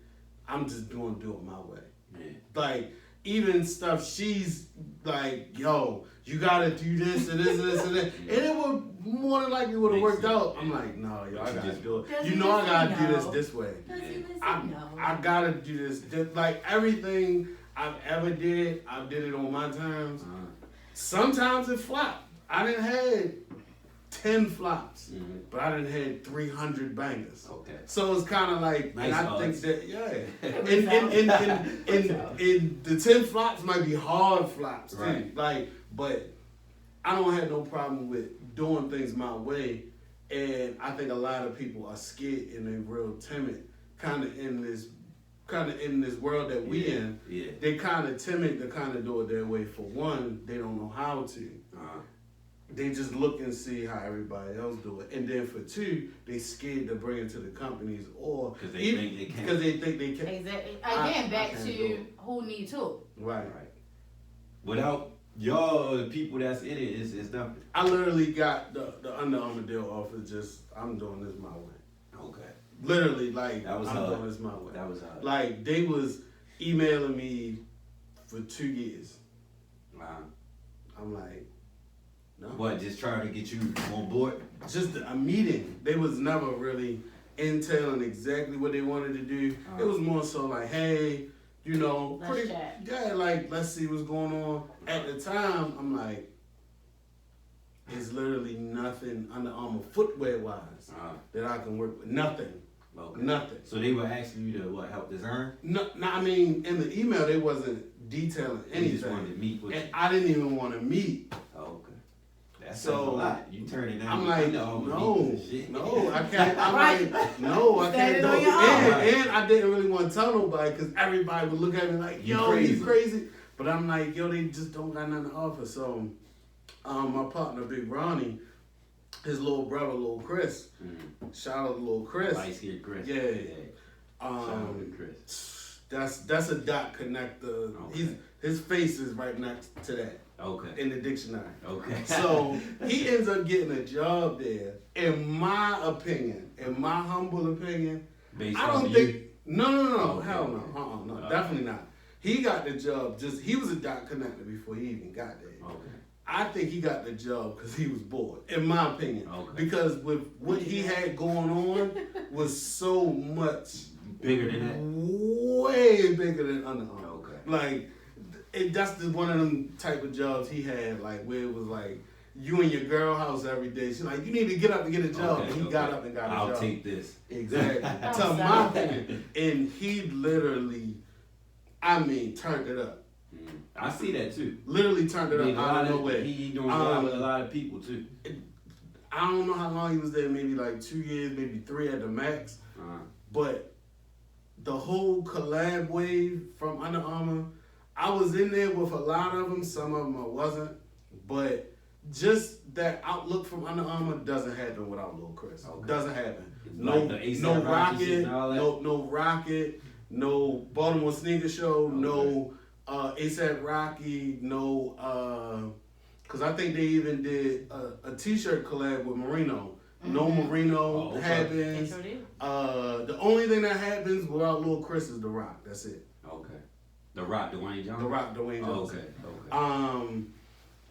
I'm just gonna do it my way. Yeah. Like, even stuff she's like, yo, you gotta do this and this and this and that. And it would more than likely would have worked out. I'm like, no, yo, I gotta do it. You know I gotta do this way. I gotta do this. Just like everything I've ever did, I did it on my terms. Sometimes it flopped. I didn't had 10 flops, but I didn't had 300 bangers. Okay. So it's kind of like, nice and I odds. think that, and the 10 flops might be hard flops too. Right. Like, but I don't have no problem with doing things my way. And I think a lot of people are scared and they're real timid, kind of in this world that we in. Yeah. They kind of timid to kind of do it their way. For one, they don't know how to. They just look and see how everybody else do it. And then for two, they scared to bring it to the companies or because they think they can. Because they think they can. Exactly. Again, back to who need to. Right. Without y'all, the people that's in it, it's nothing. I literally got the Under Armour deal offer. Just I'm doing this my way. Okay. Literally, like that was I'm hard. doing this my way. That was hard. Like they was emailing me for 2 years. Wow. I'm like, no. What? Just trying to get you on board? Just a meeting. They was never really entailing exactly what they wanted to do. It was more so like, hey, you know, like let's see what's going on. At the time, I'm like, it's literally nothing Under Armour footwear wise that I can work with. Nothing. Okay. Nothing. So they were asking you to help design? No, I mean, in the email they wasn't detailing anything. They just wanted to meet with you. And I didn't even want to meet. Okay. That's So, a lot. You turn it down. I'm like, no, I can't. I'm like, no, I can't Stand do on it. your own. And I didn't really want to tell nobody because everybody would look at me like, yo, you crazy. But I'm like, yo, they just don't got nothing to offer. So, my partner, Big Ronnie, his little brother, Little Chris. Shout out to Little Chris. Light-skinned Chris. Yeah. Shout out to Chris. That's a dot connector. Okay. His face is right next to that. Okay. In the dictionary. Okay. So he ends up getting a job there. In my opinion, in my humble opinion, Based I don't on think. you? No. Okay. Hell no. No, definitely not. He got the job. He was a dot connector before he even got there. Okay. I think he got the job because he was bored, in my opinion. Okay. Because with what he had going on was so much bigger than that. Way bigger than Under Armour. Okay. Like, that's one of them type of jobs he had, like where it was like you in your girl house every day. She's like, you need to get up and get a job. And he got up and got a job. I'll take this. Exactly. To my opinion. And he literally, turned it up. I see that too. Literally turned it up out of nowhere. He doing well with a lot of people too. I don't know how long he was there, maybe like 2 years, maybe 3 at the max. But the whole collab wave from Under Armour, I was in there with a lot of them. Some of them I wasn't. But just that outlook from Under Armour doesn't happen without Lil Chris. Okay. Doesn't happen. Like no Rocket, no Rocket, no Baltimore Sneaker Show, no ASAP Rocky, no, because I think they even did a t-shirt collab with Marino. No Marino happens. The only thing that happens without Lil Chris is The Rock. That's it. Okay. The Rock, Dwayne Johnson? The Rock, Dwayne Johnson. Okay.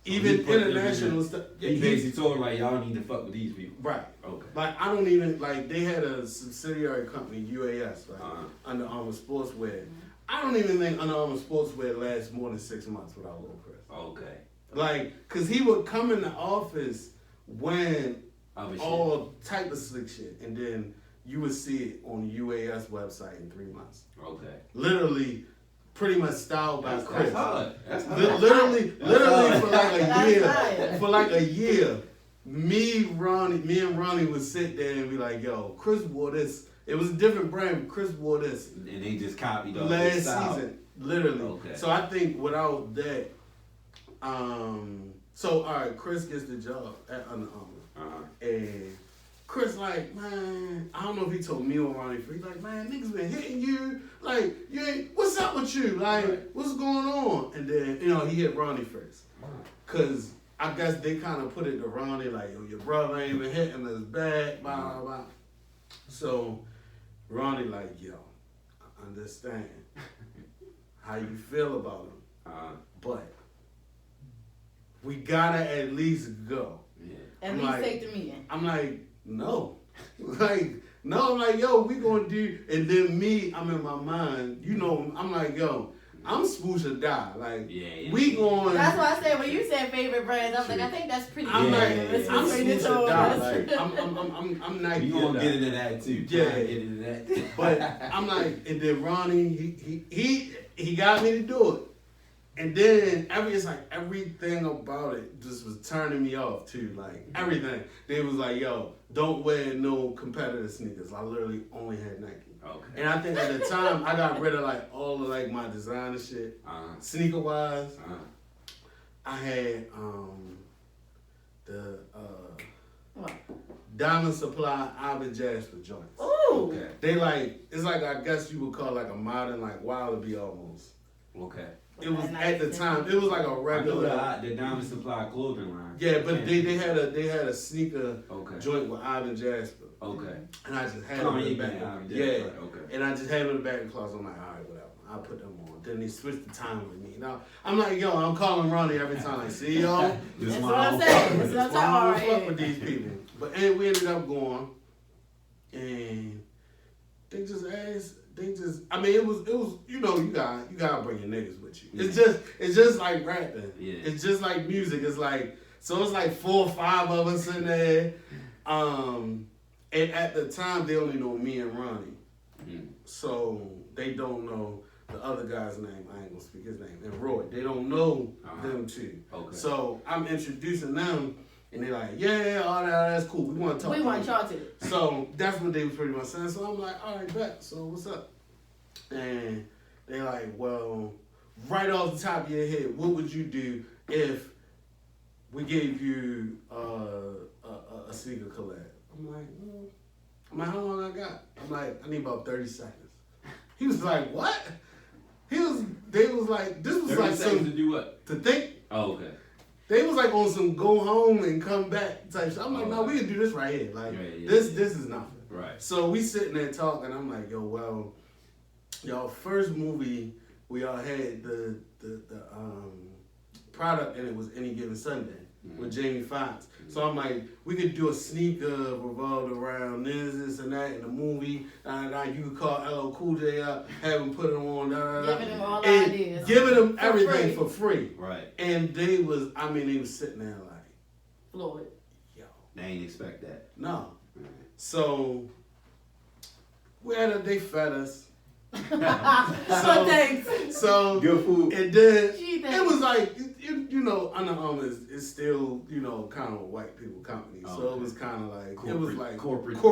Even international stuff. He basically told him, like, y'all need to fuck with these people. Right. Okay. Like, I don't even, like, they had a subsidiary company, UAS, like, Under Armour Sportswear. I don't even think Under Armour Sportswear lasts more than 6 months without Lil Chris. Okay. Like, because he would come in the office when all type of slick shit, and then you would see it on the UAS website in 3 months. Okay. Literally, pretty much styled by Chris. That's hard. That's hard. Literally for like a year, me and Ronnie would sit there and be like, yo, Chris wore this. It was a different brand, but Chris wore this. And they just copied off last his style. season. Literally. Okay. So I think without that, so all right, Chris gets the job at Under Armour. And Chris like, man, I don't know if he told me or Ronnie Free, like, man, niggas been hitting you. Like, you ain't, what's up with you? Like, what's going on? And then, he hit Ronnie first. Because I guess they kind of put it to Ronnie like, yo, your brother ain't even hitting us back, blah, blah, blah. So Ronnie like, yo, I understand how you feel about him, but we gotta at least go. Yeah. At least take the meeting. I'm like, no. No, I'm like, yo, we gonna do, and then me, I'm in my mind, you know, I'm like, yo, I'm supposed to die. Like, we going. That's why I said when you said favorite brands, I was like, I think that's pretty good. I'm supposed to die. Like, I'm not. You gonna get into that too? Yeah, get into that. But I'm like, and then Ronnie, he got me to do it, and then it's like everything about it just was turning me off too. Like everything, they was like, yo, don't wear no competitive sneakers. I literally only had Nike. Okay. And I think at the time I got rid of like all of like my designer shit, sneaker wise. I had the Diamond Supply Ivan Jasper joints. Ooh. Okay. They like, it's like, I guess you would call like a modern like Wallaby almost. Okay. It was at the time. It was like a regular. The Diamond Supply clothing line. Yeah, but they had a sneaker joint with Ivan Jasper. Okay. And I just had them in the back. Yeah. Okay. And I just had them in the back of the closet. I'm like, all right, whatever. I'll put them on. Then they switched the time with me. Now I'm like, yo, I'm calling Ronnie every time. Like, see y'all. That's what I'm saying. That's what I'm saying. Fuck with these people. But and we ended up going, and they just asked. I mean, it was. You know, you gotta bring your niggas with you. It's just like rapping. Yeah. It's just like music. It's like, so it's like 4 or 5 of us in there. And at the time, they only know me and Ronnie. So they don't know the other guy's name. I ain't gonna speak his name. And Roy. They don't know them two. Okay. So I'm introducing them, and they're like, yeah, all that's cool. We want to talk. We want y'all to. So that's what they was pretty much saying. So I'm like, all right, bet. So what's up? And they're like, well, right off the top of your head, what would you do if we gave you a sneaker collab? I'm like, how long I got? I'm like, I need about 30 seconds. He was like, what? They was like, this was 30 like seconds some, to do what? To think. Oh, okay. They was like on some go home and come back type shit. I'm like, no, we can do this right here. Like, this is nothing. Right. So we sitting there talking. I'm like, yo, well, y'all first movie, we all had the product, and it was Any Given Sunday with Jamie Foxx. So I'm like, we could do a sneaker revolved around this and that in the movie. You could call LL Cool J up, have him put it on. Giving them all the ideas. Giving them everything for free. Right. And they was sitting there like, Floyd. Yo. They ain't expect that. No. So they fed us. So thanks. So good food. And then it was like, you know, Under Armour is still, you know, kind of a white people company. So it was kind of like, it was like corporate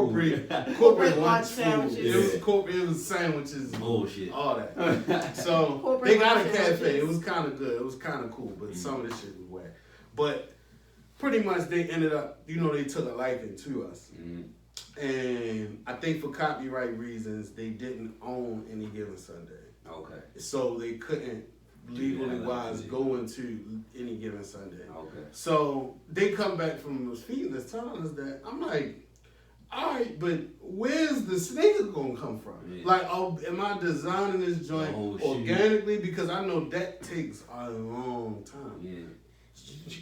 lunch sandwiches. It was sandwiches. Bullshit. All that. So they got a cafe. It was kind of good. It was kind of cool, but some of this shit was whack. But pretty much they ended up, you know, they took a liking to us. And I think for copyright reasons, they didn't own Any Given Sunday. Okay. So they couldn't legally wise go into Any Given Sunday. Okay. So they come back from those feedings telling us that. I'm like, all right, but where's the sneaker gonna come from? Yeah. Like, am I designing this joint organically? Because I know that takes a long time. Yeah.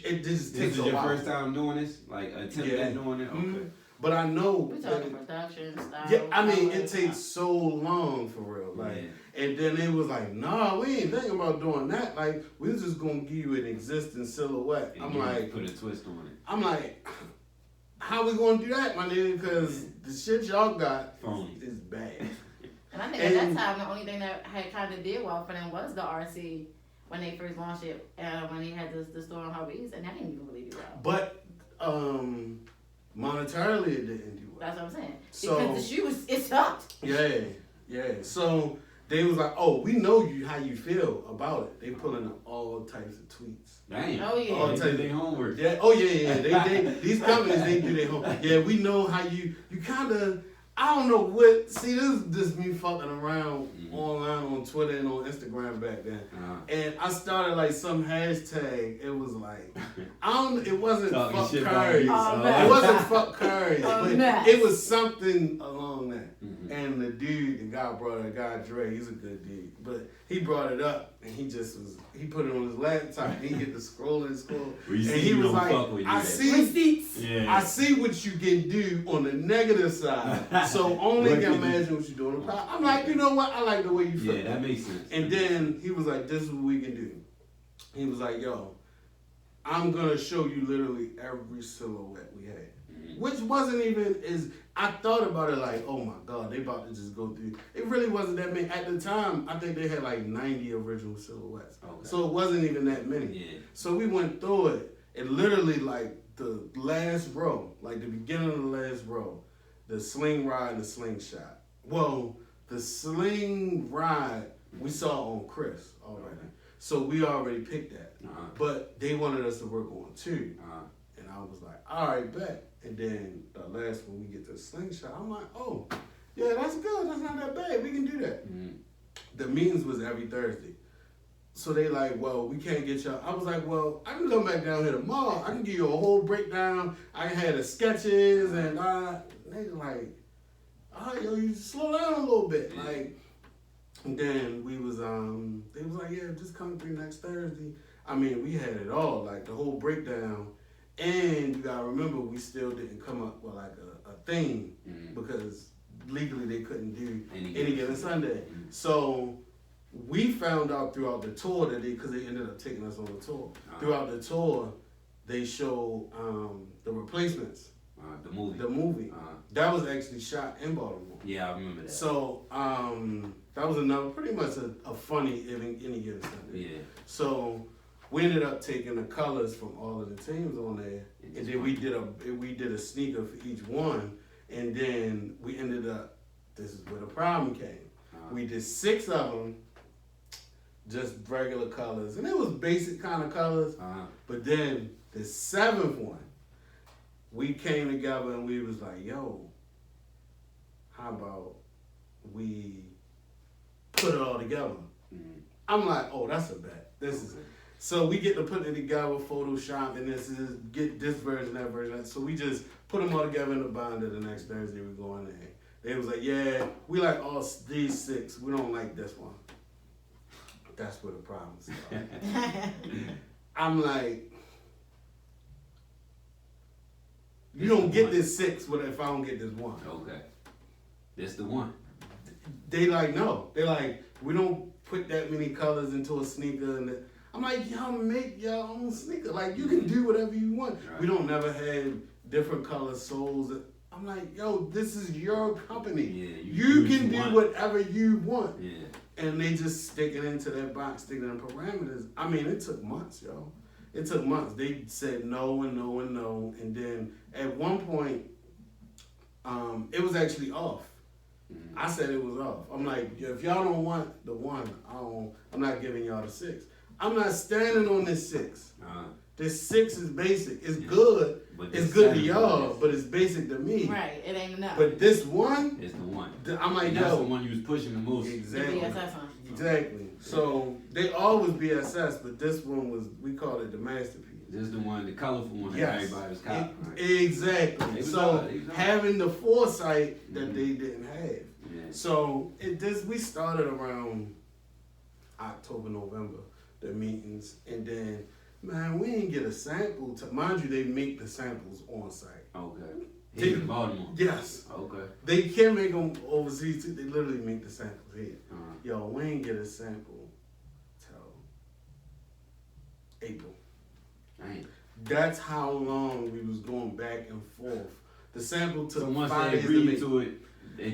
It just takes a while. This is your first time doing this? Like, attempt at doing it? Okay. But I know. We're talking production style. Yeah, I mean, it takes so long for real. Like, and then they was like, nah, we ain't thinking about doing that. Like, we was just gonna give you an existing silhouette. And I'm like, put a twist on it. I'm like, how we gonna do that, my nigga? Because the shit y'all got is bad. And I think at that time, the only thing that had kind of did well for them was the RC when they first launched it, when they had the store on Harvey's, and that didn't even really do well. But monetarily, it didn't do well. That's what I'm saying. Because the shoe it sucked. Yeah. So they was like, oh, we know how you feel about it. They pulling up all types of tweets. Damn. Oh yeah. All types of their homework. Yeah. Oh yeah. They these companies, they do their homework. Yeah, we know how you kind of. I don't know what. See, this is just me fucking around online on Twitter and on Instagram back then. And I started like some hashtag. It was like, I don't. It wasn't Talking fuck shit Curry. about It wasn't fuck Curry. But mess. it was something along that. And the guy brought it. The guy Dre, he's a good dude. But he brought it up and he just was. He put it on his laptop. And he get to scroll and scroll. And he was like, I see. Receipts. Yeah. I see what you can do on the negative side. So only can imagine what you do on the positive. I'm like, you know what? I like the way you feel. Yeah, that makes sense. And then he was like, this is what we can do. He was like, yo, I'm going to show you literally every silhouette we had. Which wasn't even as, I thought about it like, oh my God, they about to just go through. It really wasn't that many. At the time, I think they had like 90 original silhouettes. Okay. So it wasn't even that many. Yeah. So we went through it, and literally like the last row, like the beginning of the last row, the sling ride and the slingshot. Well, the sling ride we saw on Chris already. Okay. So we already picked that. But they wanted us to work on two. And I was like, all right, bet. And then the last one we get to the slingshot, I'm like, oh, yeah, that's good. That's not that bad. We can do that. The meetings was every Thursday. So they like, well, we can't get y'all. I was like, well, I can come back down here tomorrow. I can give you a whole breakdown. I can have the sketches and they like, all right, yo, you slow down a little bit. Like, and then we was, they was like, yeah, just come through next Thursday. I mean, we had it all, like the whole breakdown. And you gotta remember, we still didn't come up with like a theme because legally they couldn't do any given Sunday. So we found out throughout the tour that because they ended up taking us on the tour. Throughout the tour, they showed the Replacements. The movie. The movie. That was actually shot in Baltimore. Yeah, I remember that. So that was another, pretty much a funny any given Sunday. Yeah. So we ended up taking the colors from all of the teams on there, and then we did a sneaker for each one, and then we ended up. This is where the problem came. We did 6 of them, just regular colors, and it was basic kind of colors. But then the 7th one, we came together and we was like, yo, how about we put it all together? I'm like, oh, that's a bet. This is it. So we get to put it together, Photoshop, and this is get this version, that version. So we just put them all together in the binder. The next Thursday we go in there. They was like, yeah, we like all these 6. We don't like this one. That's where the problem started. I'm like, you don't get this 6 if I don't get this 1. Okay. That's the one. They like, no. They like, we don't put that many colors into a sneaker. And I'm like, y'all make your own sneaker. Like, you can do whatever you want. Right. We don't never have different color soles. I'm like, yo, this is your company. Yeah, you can do whatever you want. Yeah. And they just stick it into that box, sticking in parameters. I mean, it took months, yo. It took months. They said no and no and no. And then at one point, it was actually off. I said it was off. I'm like, if y'all don't want the 1, I'm not giving y'all the 6. I'm not standing on this 6. This 6 is basic. It's good. It's good to y'all, but it's basic to me. Right. It ain't enough. But this 1, it's the one. I'm like, and that's the one you was pushing the most. Exactly. Exactly. So they always BSS, but this one was, we called it the masterpiece. This is the one, the colorful one that everybody was copying. Right? Exactly. So having the foresight that they didn't have. Yeah. So we started around October, November, the meetings, and then, man, we didn't get a sample. Mind you, they make the samples on site. Okay. Here in Baltimore? Yes. Okay. They can make them overseas too. They literally make the samples here. Yo, we didn't get a sample till April. Dang. That's how long we was going back and forth. The sample took 5 days to make. To it, they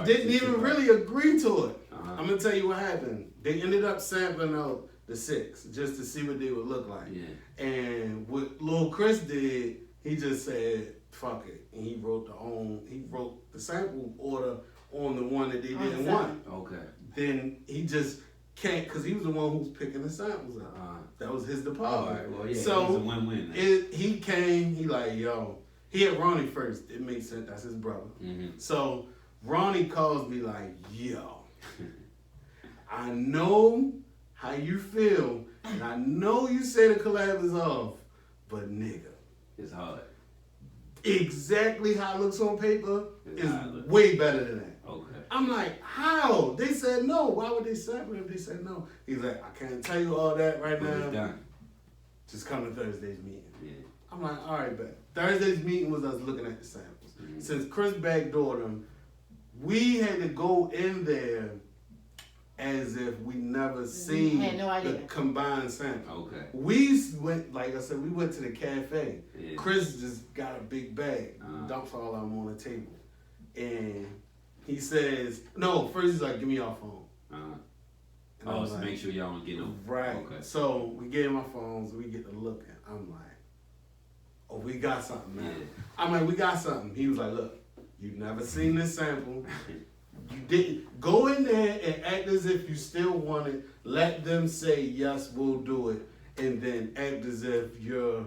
didn't even really agree to it. I'm gonna tell you what happened. They ended up sampling out the 6 just to see what they would look like. Yeah. And what Lil Chris did, he just said, fuck it. And he wrote the sample order on the one that they didn't want. Okay. Then he just can't, because he was the one who was picking the samples up. That was his department. All right, well, yeah, so it was a win-win. He came, he like, yo, he had Ronnie first. It made sense. That's his brother. Mm-hmm. So Ronnie calls me like, yo, I know how you feel, and I know you say the collab is off, but nigga, It's hard. exactly how it looks on paper It's is how it looks. way better than that. Okay. I'm like, how? They said no. Why would they sample if they said no? He's like, I can't tell you all that right But it's now. done. Just come to Thursday's meeting. Yeah. I'm like, all right, bet. Thursday's meeting was us looking at the samples. Mm-hmm. Since Chris backdoored them, we had to go in there as if we never seen had no idea. the combined sample. Okay. We went, like I said, we went to the cafe. Yeah. Chris just got a big bag, dumps all of them on the table. And he says, no, first he's like, give me your phone. And I Oh, was so like, make sure y'all don't get no. right. Okay. So we gave him our phones, we get to looking. I'm like, oh, we got something, man. Yeah. I'm like, we got something. He was like, look, you've never seen this sample. You didn't go in there and act as if you still want it. Let them say yes, we'll do it, and then act as if you're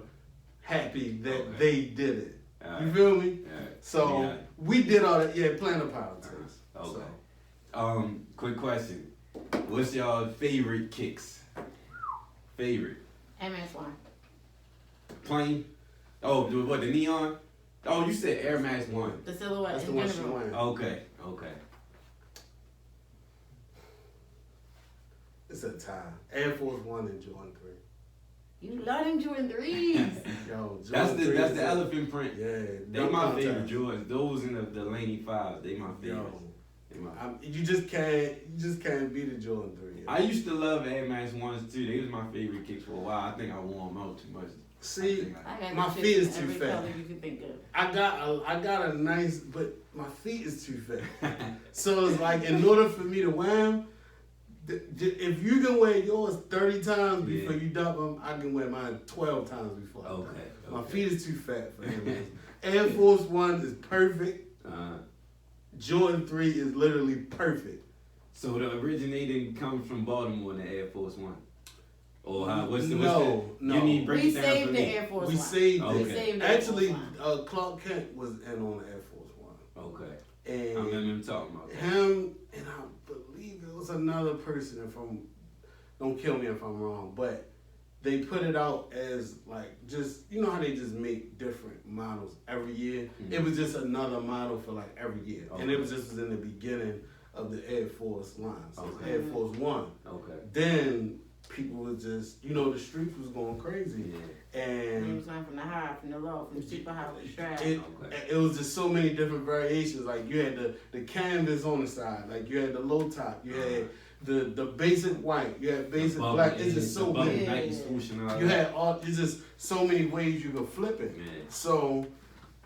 happy that they did it. You feel me? So we did all that. Yeah, playing the politics. Okay. So. Quick question. What's y'all favorite kicks? Favorite? MS1. Plain? Oh, what, the neon? Oh, you said Air Max 1. The silhouette That's the in one she general. wearing. Okay. It's a tie. Air Force One and Jordan 3. You love them Jordan 3s. Yo, That's Jordan the 3 that's is the a- elephant print. Yeah, They dunk my contest. favorite Jordans. Those in the Laney 5s. They my favorites. Yo, They my you just can't beat the Jordan 3. I used to love Air Max 1s too. They was my favorite kicks for a while. I think I wore them out too much. See, I got my the feet is shit too every fat. color you can think of. I got a nice, but my feet is too fat. So it's like, in order for me to wear them, if you can wear yours 30 times before you dump them, I can wear mine 12 times before I dump them. My feet is too fat for them. Air Force One is perfect. Jordan 3 is literally perfect. So the originating comes from Baltimore in the Air Force One. Or how? What's the? No. Give me, break We it down saved for the me. Air Force We One. saved Okay. it. We saved the Air Force Actually, One. Clark Kent was in on the Air Force One. Okay. And I remember him talking about that. him, and I believe it was another person, don't kill me if I'm wrong, but they put it out as like, just, you know how they just make different models every year? Mm-hmm. It was just another model for like every year. Okay. And it was just in the beginning of the Air Force line. So it's Okay. Air Force One. Okay. Then people was just, the streets was going crazy. Yeah. It And was going from the high, from the low, from super high to strap. it was just so many different variations. Like you had the canvas on the side, like you had the low top, you had the basic white, you had basic black. It's just so many. You had it's just so many ways you could flip it. Yeah. So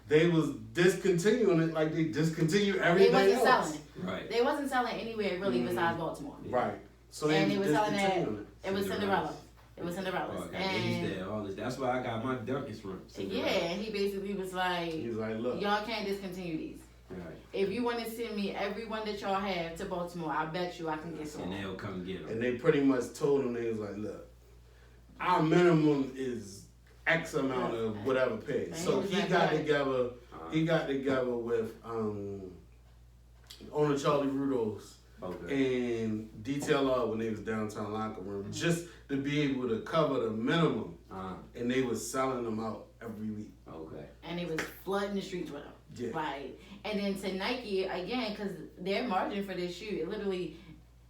they was discontinuing it like they discontinue everything They else. wasn't selling. Right. They wasn't selling anywhere really besides Baltimore. Right. So And they it was was selling at, discontinuing it was Cinderella. It was Cinderella's. Oh, I got A's there, all this. That's why I got my Dunkins from. Yeah, and he basically was like, He's like, look. y'all can't discontinue these. Right. If you want to send me every one that y'all have to Baltimore, I bet you I can get some. And they'll come get them. And they pretty much told him, they was like, look, our minimum is X amount of whatever pay. And So he was he like, got right. together with owner Charlie Rudolph's and DTLR when they was downtown locker room, just to be able to cover the minimum. And they was selling them out every week. Okay. And it was flooding the streets with them. Yeah. Like, and then to Nike, again, because their margin for this shoe, it literally,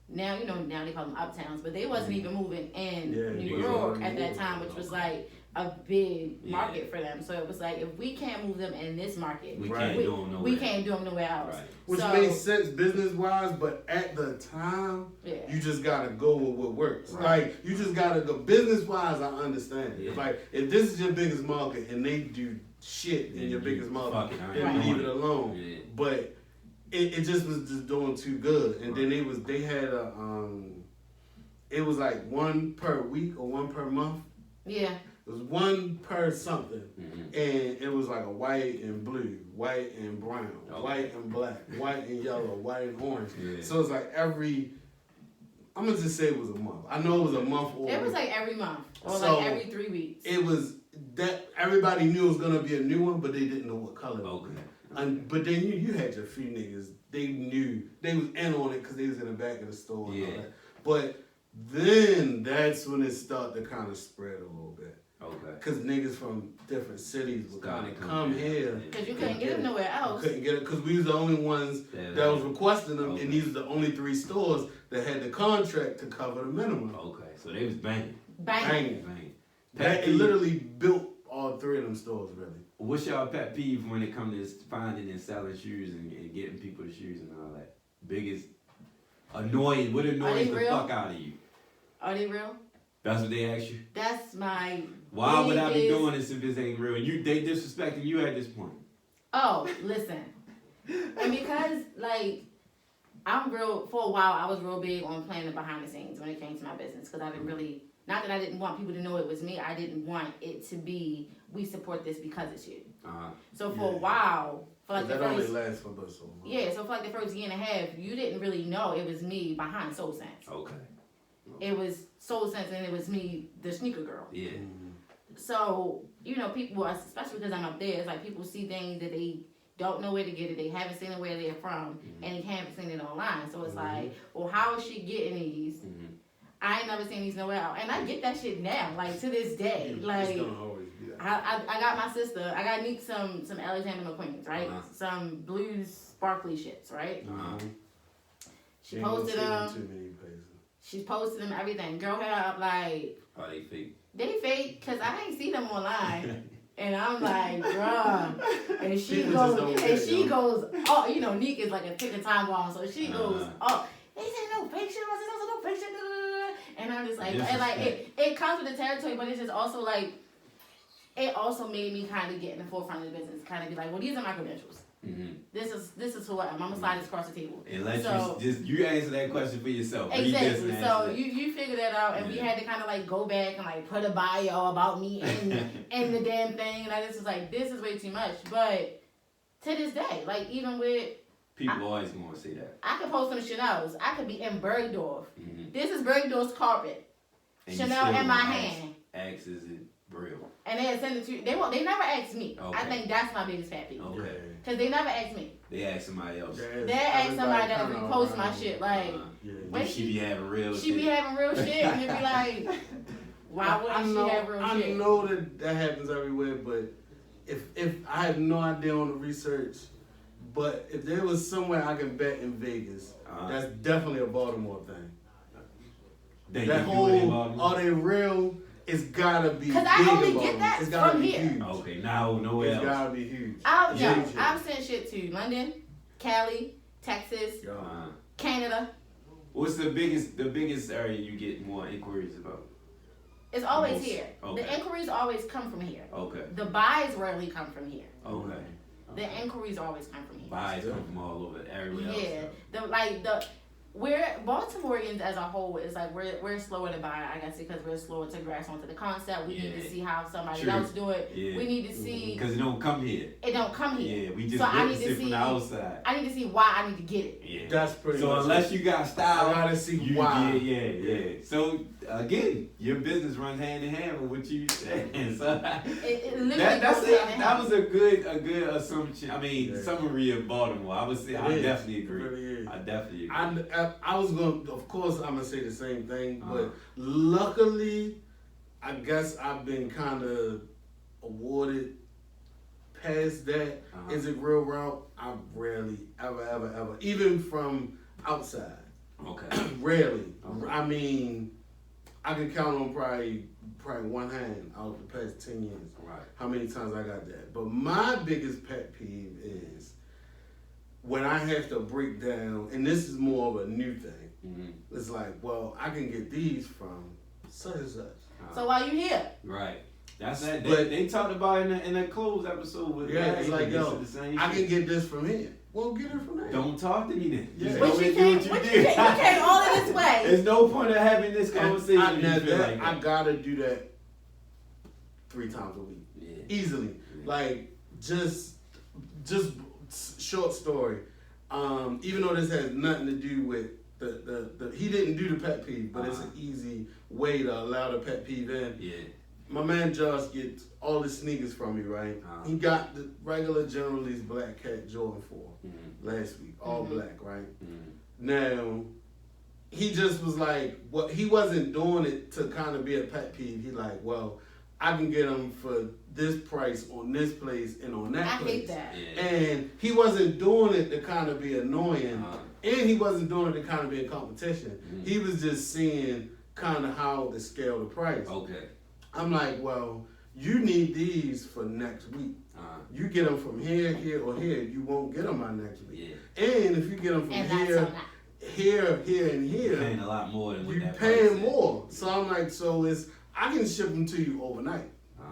now they call them uptowns, but they wasn't even moving in New York at that time, which was like a big market for them. So it was like, if we can't move them in this market, we can't do them nowhere. We can't do them nowhere else. Right. Which made sense business wise, but at the time, you just gotta go with what works. Right. Like you just gotta go business wise. I understand. Yeah. Like if this is your biggest market and they do shit in your biggest market, then leave it alone. Yeah. But it just was just doing too good. And then they had a it was like one per week or one per month. Yeah. It was one per something, Mm-hmm. and it was like a white and blue, white and brown, white and black, white and yellow, white and orange. Yeah. So it's like I'm gonna just say it was a month. I know it was a month or It was like every month or So, like every 3 weeks. it was that everybody knew it was gonna be a new one, but they didn't know what color. Okay. But then you had your few niggas. They knew they was in on it because they was in the back of the store. And all that. But then that's when it started to kind of spread a little bit. Okay. Because niggas from different cities would kind of come here. Because you couldn't get them nowhere else. You couldn't get it because we was the only ones that was requesting them, and these were the only 3 stores that had the contract to cover the minimum. Okay, so they was banging. Banging. It literally built all 3 of them stores, really. What's y'all pet peeve when it comes to finding and selling shoes and getting people the shoes and all that? Biggest annoying, what annoys the fuck out of you? Are they real? That's what they ask you? That's my Why would I be doing this if this ain't real? They disrespecting you at this point. Oh, listen. And because, like, I'm real, for a while, I was real big on planning behind the scenes when it came to my business. Because I didn't really, not that I didn't want people to know it was me, I didn't want it to be, we support this because it's you. So for a while, for like that only lasts for about so long. Yeah, so for like the first year and a half, you didn't really know it was me behind Soul Sense. Okay. It was Soul Sense and it was me, the sneaker girl. Yeah. So, you know, people, especially because I'm up there, it's like people see things that they don't know where to get it, they haven't seen it where they're from, and they haven't seen it online. So it's like, well, how is she getting these? I ain't never seen these nowhere else. And I get that shit now, like to this day. Like, it's gonna always be that. I got my sister, I got Nick some Alexander McQueen's, right? Some blues sparkly shits, right? She posted them. She posted them, everything. Girl had up like. Are they fake? They fake, cause I ain't see them online. And I'm like, bruh. And she goes, oh, you know, Neek is like a tick of time bomb. So she goes, oh, they said no fake shit. I said, no fake shit. And I'm just like, and like, it comes with the territory, but it's just also like, it also made me kind of get in the forefront of the business. Kind of be like, well, these are my credentials. This is who I am. I'm gonna slide this across the table. And let you answer that question for yourself. Exactly. So you figure that out, and we had to kind of like go back and like put a bio about me in the damn thing, and I just was like, this is way too much. But to this day, like even with people always gonna say that. I could post some Chanel's. I could be in Bergdorf. This is Bergdorf's carpet. And Chanel in my hand. Ask is it real? And they send it to you. They never asked me. Okay. I think that's my biggest pet peeve. Okay. Cause they never asked me. They ask somebody else. They ask somebody that repost my shit. Like, she be having real shit. She be having real shit. And it be like, why wouldn't she have real shit? I know that happens everywhere, but if I have no idea on the research, but if there was somewhere I can bet in Vegas, that's definitely a Baltimore thing. That whole, are they real? It's gotta be. Cause I only get that from here. Huge. Okay, now nowhere else. It's gotta be huge. I've sent shit to London, Cali, Texas, Canada. What's the biggest area you get more inquiries about? It's always here. Okay. The inquiries always come from here. Okay. The buys rarely come from here. Okay. The inquiries always come from here. Buys come from all over everywhere else. Yeah. We're Baltimoreans as a whole is like we're slower to buy, I guess, because we're slower to grasp onto the concept. We need to see how somebody else do it. Yeah. We need to see because it don't come here. It don't come here. Yeah, we just witness it from the outside. I need to see why I need to get it. Yeah, that's pretty. So unless you got style, I gotta see why. Yeah. So again, your business runs hand in hand with what you saying. So that was a good assumption. I mean, summary of Baltimore. I would say I definitely agree. Really I definitely agree. I was gonna, of course, I'm gonna say the same thing, but luckily, I guess I've been kind of awarded past that. Is it real route? I rarely, ever, even from outside. Okay. Rarely. Okay. I mean, I can count on probably one hand out the past 10 years. Right. How many times I got that? But my biggest pet peeve is when I have to break down, and this is more of a new thing. It's like, well, I can get these from such and such. So why you here? Right. That's that. They talked about in that clothes episode with it's like, yo, I can get this from here. Well, get it from there. Don't talk to me then. Yeah. Just but go you and do what you did. You came all in this way. There's no point of having this conversation. I gotta do that 3 times a week. Yeah. Easily. Yeah. Like, just short story. Even though this has nothing to do with the he didn't do the pet peeve, but it's an easy way to allow the pet peeve in. Yeah. my man Josh gets all the sneakers from me, right? He got the regular General Lee's Black Cat Jordan 4 last week, all black, right? Now, he just was like, he wasn't doing it to kind of be a pet peeve. He like, well, I can get them for this price on this place and on that place. I hate that. Yeah. And he wasn't doing it to kind of be annoying, and he wasn't doing it to kind of be a competition. He was just seeing kind of how to scale the price. Okay. I'm like, well, you need these for next week. You get them from here, here, or here. You won't get them by next week. Yeah. And if you get them from here, and here, you're paying a lot more than what you're that paying price more. So I'm like, I can ship them to you overnight.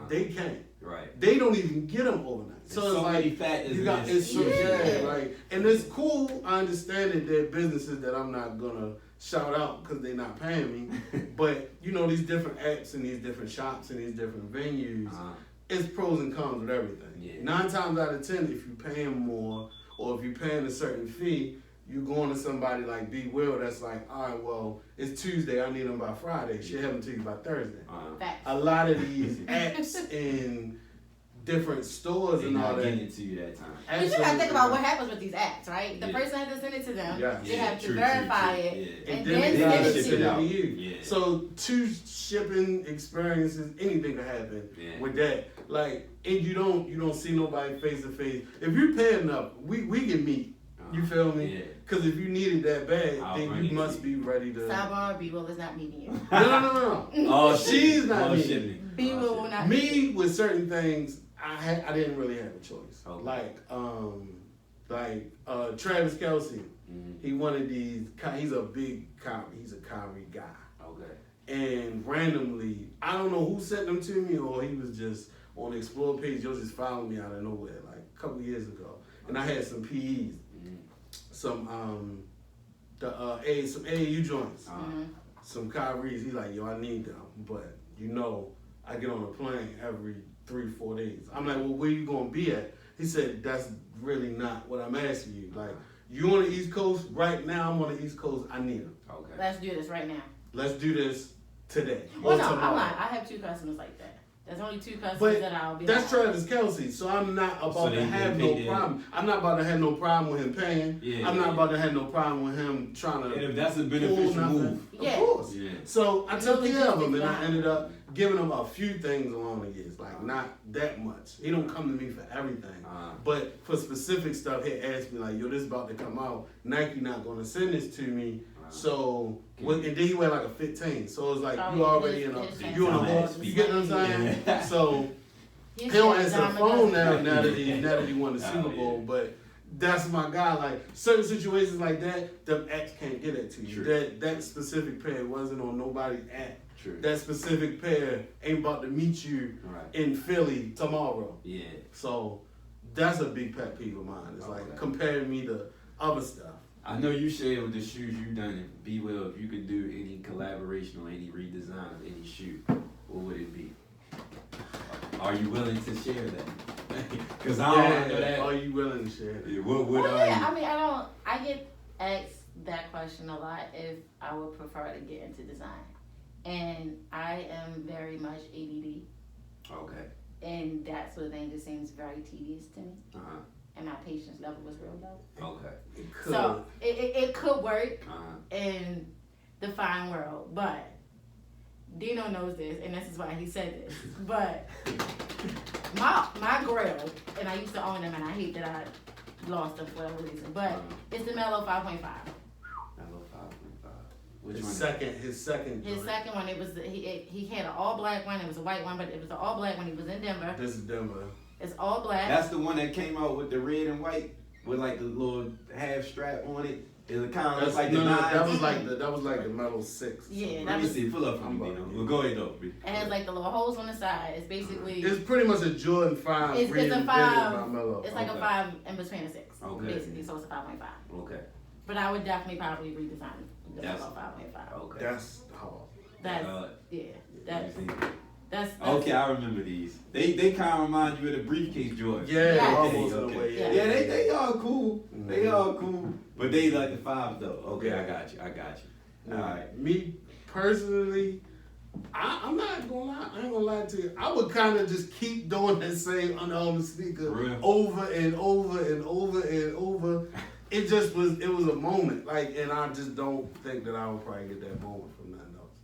They can't. Right. They don't even get them overnight. So it's many like factors. it's so like, and it's cool. I understand that there are businesses that I'm not gonna shout out because they're not paying me. But you know, these different apps and these different shops and these different venues, it's pros and cons with everything. Yeah. 9 times out of 10, if you're paying more or if you're paying a certain fee, you're going to somebody like B.Will that's like, all right, well, it's Tuesday, I need them by Friday. She'll have them to you by Thursday. A lot of these apps and different stores and all that. Getting it to you that time. But you gotta think about what happens with these apps, right? The person has to send it to them. They have to verify it, and then they send it ship it to to you. you. So 2 shipping experiences, anything can happen with that. Like, and you don't see nobody face to face. If you're paying enough, we can meet. You feel me? Because if you need it that bad, then you must be ready to. Sidebar, B.Will is not meeting you. No. Oh, she's not meeting me. B.Will will not. Me with certain things, I didn't really have a choice. Okay. Like Travis Kelce, he wanted these. He's a big Kyrie. He's a Kyrie guy. Okay. And randomly, I don't know who sent them to me, or he was just on the Explore page. He was just following me out of nowhere, like a couple years ago. And I had some PEs, some AAU joints, some Kyries. He's like, yo, I need them, but you know, I get on a plane every 3-4 days. I'm like, well, where you gonna be at? He said, that's really not what I'm asking you. Like, you on the East Coast right now? I'm on the East Coast. I need them. Okay. Let's do this right now. Let's do this today. Well, no, I'm not. I have 2 customers like that. There's only 2 customers that I'll be. That's Travis Kelce, so I'm not about to have no problem. I'm not about to have no problem with him paying. I'm not about to have no problem with him trying to. And if that's a beneficial move, of course. Yeah. So I took care of him, and I ended up giving him a few things along the years, like not that much. He don't come to me for everything, but for specific stuff, he asked me like, "Yo, this is about to come out. Nike not gonna send this to me." So, and then he wear like a 15. So it's like you already in a horse. You get what I'm saying? Yeah. So he don't answer the phone now that he won the Super Bowl. But that's my guy. Like certain situations like that, the apps can't get it to you. That specific pair wasn't on nobody's app. That specific pair ain't about to meet you in Philly tomorrow. Yeah. So that's a big pet peeve of mine. It's like comparing me to other stuff. I know you shared with the shoes you've done in B.Will. If you could do any collaboration or any redesign of any shoe, what would it be? Are you willing to share that? Because I don't know that. Are you willing to share that? Yeah, what are you? I mean, I get asked that question a lot if I would prefer to get into design. And I am very much ADD. Okay. And that sort of thing just seems very tedious to me. And my patience level was real low. Okay. So it could work in the fine world, but Dino knows this, and this is why he said this. But my grill, and I used to own them, and I hate that I lost them for whatever reason, but it's the Mellow 5.5. Mellow 5.5. Which his second one. It was he had an all black one. It was a white one, but it was an all black when he was in Denver. This is Denver. It's all black. That's the one that came out with the red and white with like the little half strap on it. It kind of like the nine. That was like the Metal 6. Yeah, let me see. Pull up for me, Dino. Well, go ahead though. It has like the little holes on the side. It's basically. It's pretty much a Jordan 5. It's a 5. It's like a 5 in between a 6. Okay. Basically, so it's a 5.5. Okay. But I would definitely probably redesign the Mellow 5.5. Okay. That's hard. That's okay, I remember these. They kind of remind you of the briefcase Jordans. Yeah, they are cool. Mm-hmm. They are cool. But they like the 5 though. Okay, I got you. All right. Me personally, I'm not gonna lie. I ain't gonna lie to you. I would kind of just keep doing that same Under Armour sneaker over and over and over and over. It was a moment. Like, and I just don't think that I would probably get that moment from nothing else.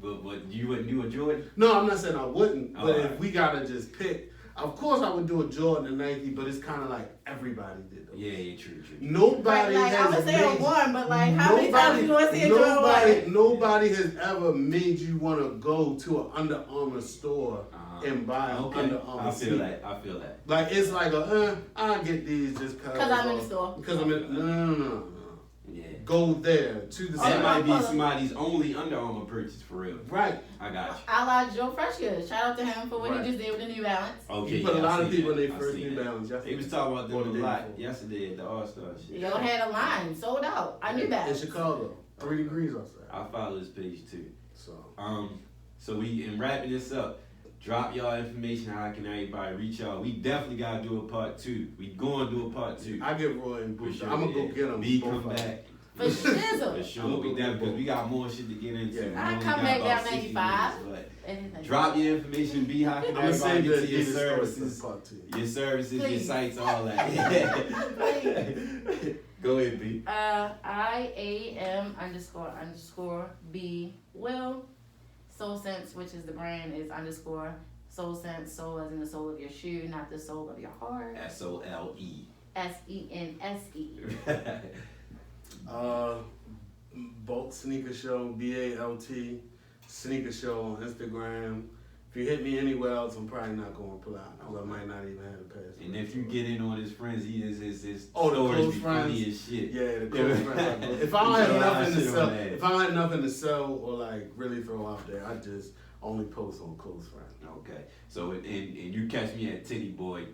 But you wouldn't do a Jordan? No, I'm not saying I wouldn't. But if right. we gotta just pick, of course I would do a Jordan and Nike. But it's kind of like everybody did those. Yeah, true. Nobody like, has I would say made one, but like, how many times you gonna see a Jordan one? Nobody has ever made you want to go to an Under Armour store and buy an Under Armour. I feel that. Like, it's like I'll get these just because I'm in the store. Because I'm in. No. Yeah. Go there to the That side. might be somebody's only Under Armour purchase for real. Right. I got you. I like Joe Freshgoods. Shout out to him for what he just did with the New Balance. Okay, he put a lot of people in their first New Balance. They was talking about them a lot yesterday at the All-Star shit. Y'all had a line sold out. I knew that. In Chicago, 3 degrees outside. I follow his page too. So So we in wrapping this up. Drop y'all information. How can everybody reach y'all? We definitely gotta do a part 2. We going to do a part 2. I get Roy and Booster. Sure, I'm gonna go get them. B come back. For shizzle. For sure. We definitely, because we got more shit to get into. Yeah. I We come only back got down about 60 95. minutes, Anything. but drop your information. B, how can I'm gonna everybody say get that to your Adidas services? part 2. Your services, your Please. sites, all that. Go ahead, B. IAM__B.Will. Soul Sense, which is the brand, is _ Soul Sense. Soul as in the soul of your shoe, not the soul of your heart. SOLE. SENSE. Bolt Sneaker Show, BALT Sneaker Show on Instagram. If you hit me anywhere else, I'm probably not going to reply because I might not even have a pass. And if you get in on his friends, his the stories close be friends. funny as shit. Yeah, the close friends. If I don't have nothing to sell, if I don't have nothing to sell or like really throw out there, I just only post on close friends. Okay, so and you catch me at Titty _boy_.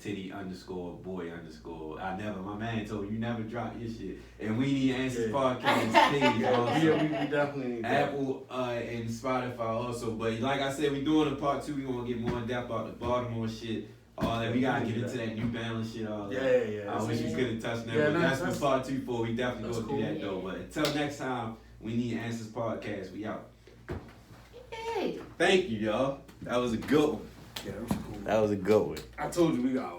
My man told me you never drop your shit, and we need Answers Podcast page also. We definitely need that. Apple and Spotify also, but like I said, we doing a part 2. We gonna get more in depth about the Baltimore shit, all that. We gotta get into that New Balance shit, all that. Yeah. I wish we could have touched that, Yeah, but that's that's what part 2 for. We definitely gonna cool. do that though. But until next time, we need Answers Podcast. We out. Hey. Thank you, y'all. That was a good one. Yeah, that was cool. That was a good one. I told you we got